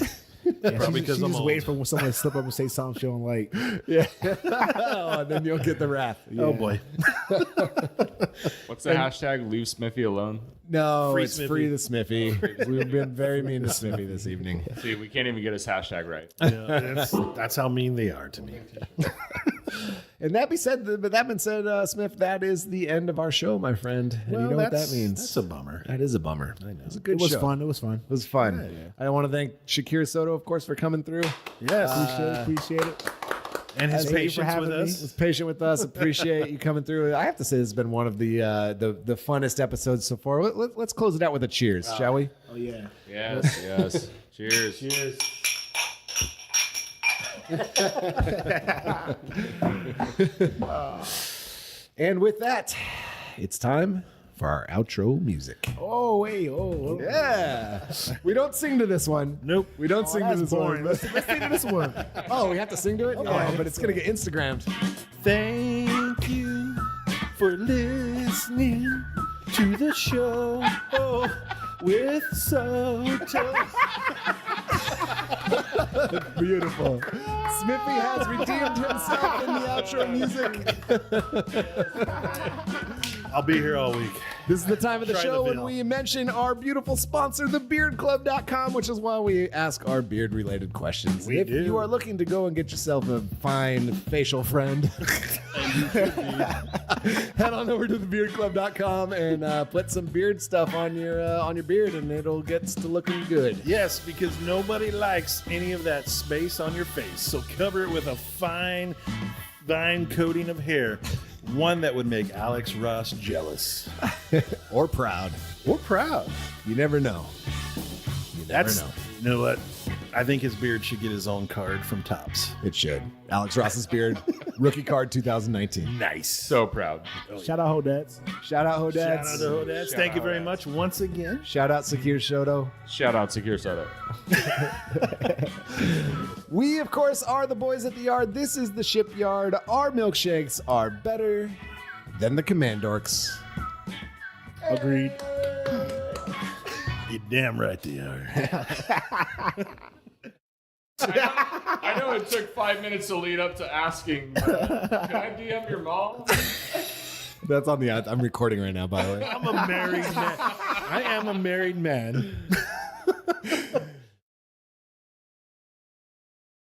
Yeah, Probably she because I'm just old. waiting for someone to slip up and say something she don't like. oh, and then you'll get the wrath. Oh boy. What's the hashtag? Leave Smithy alone. No, Free it's Smithy. free to Smithy. We've been very mean to Smithy this evening. See, we can't even get his hashtag right. Yeah, that's how mean they are to me. And that being said, Smith, that is the end of our show, my friend. And you know what that means? That's a bummer. That is a bummer. I know. It was a good It was show. fun. It was fun. It was fun. I want to thank Shakir Soto, of course, for coming through. Yes. Appreciate it. And his Thank you for patience having with me. us. Was patient with us. Appreciate you coming through. I have to say, this has been one of the funnest episodes so far. Let's close it out with a cheers, shall we? Oh, yeah. Yes, yes. Cheers. Cheers. And with that, it's time for our outro music. Oh, wait. Oh, Yeah. We don't sing to this one. Nope. We don't sing to that's this boring. one. Let's sing to this one. Oh, we have to sing to it? Oh, but it's going to get Instagrammed. Thank you for listening to the show with Soto. Beautiful. Smithy has redeemed himself in the outro music. I'll be here all week. This is the time of the Try the show when veal. we mention our beautiful sponsor, thebeardclub.com, which is why we ask our beard-related questions. We if do. you are looking to go and get yourself a fine facial friend, head on over to thebeardclub.com and put some beard stuff on your beard, and it'll get to looking good. Yes, because nobody likes any of that space on your face. So cover it with a fine coating of hair. One that would make Alex Ross jealous. Or proud. Or proud. You never know. You never That's know. You know what? I think his beard should get his own card from Topps. It should. Alex Ross's beard, rookie card 2019. Nice. So proud. Shout out Hodads. Shout out Hodad. Shout out to Hodad. Thank you very much once again. Shout out Shakir Soto. Shout out Shakir Soto. We, of course, are the boys at the yard. This is the Shipyard. Our milkshakes are better than the Commandorks. Agreed. You're damn right they are. I know it took 5 minutes to lead up to asking, can I DM your mom? That's on the ad. I'm recording right now, by the way. I'm a married man. I am a married man.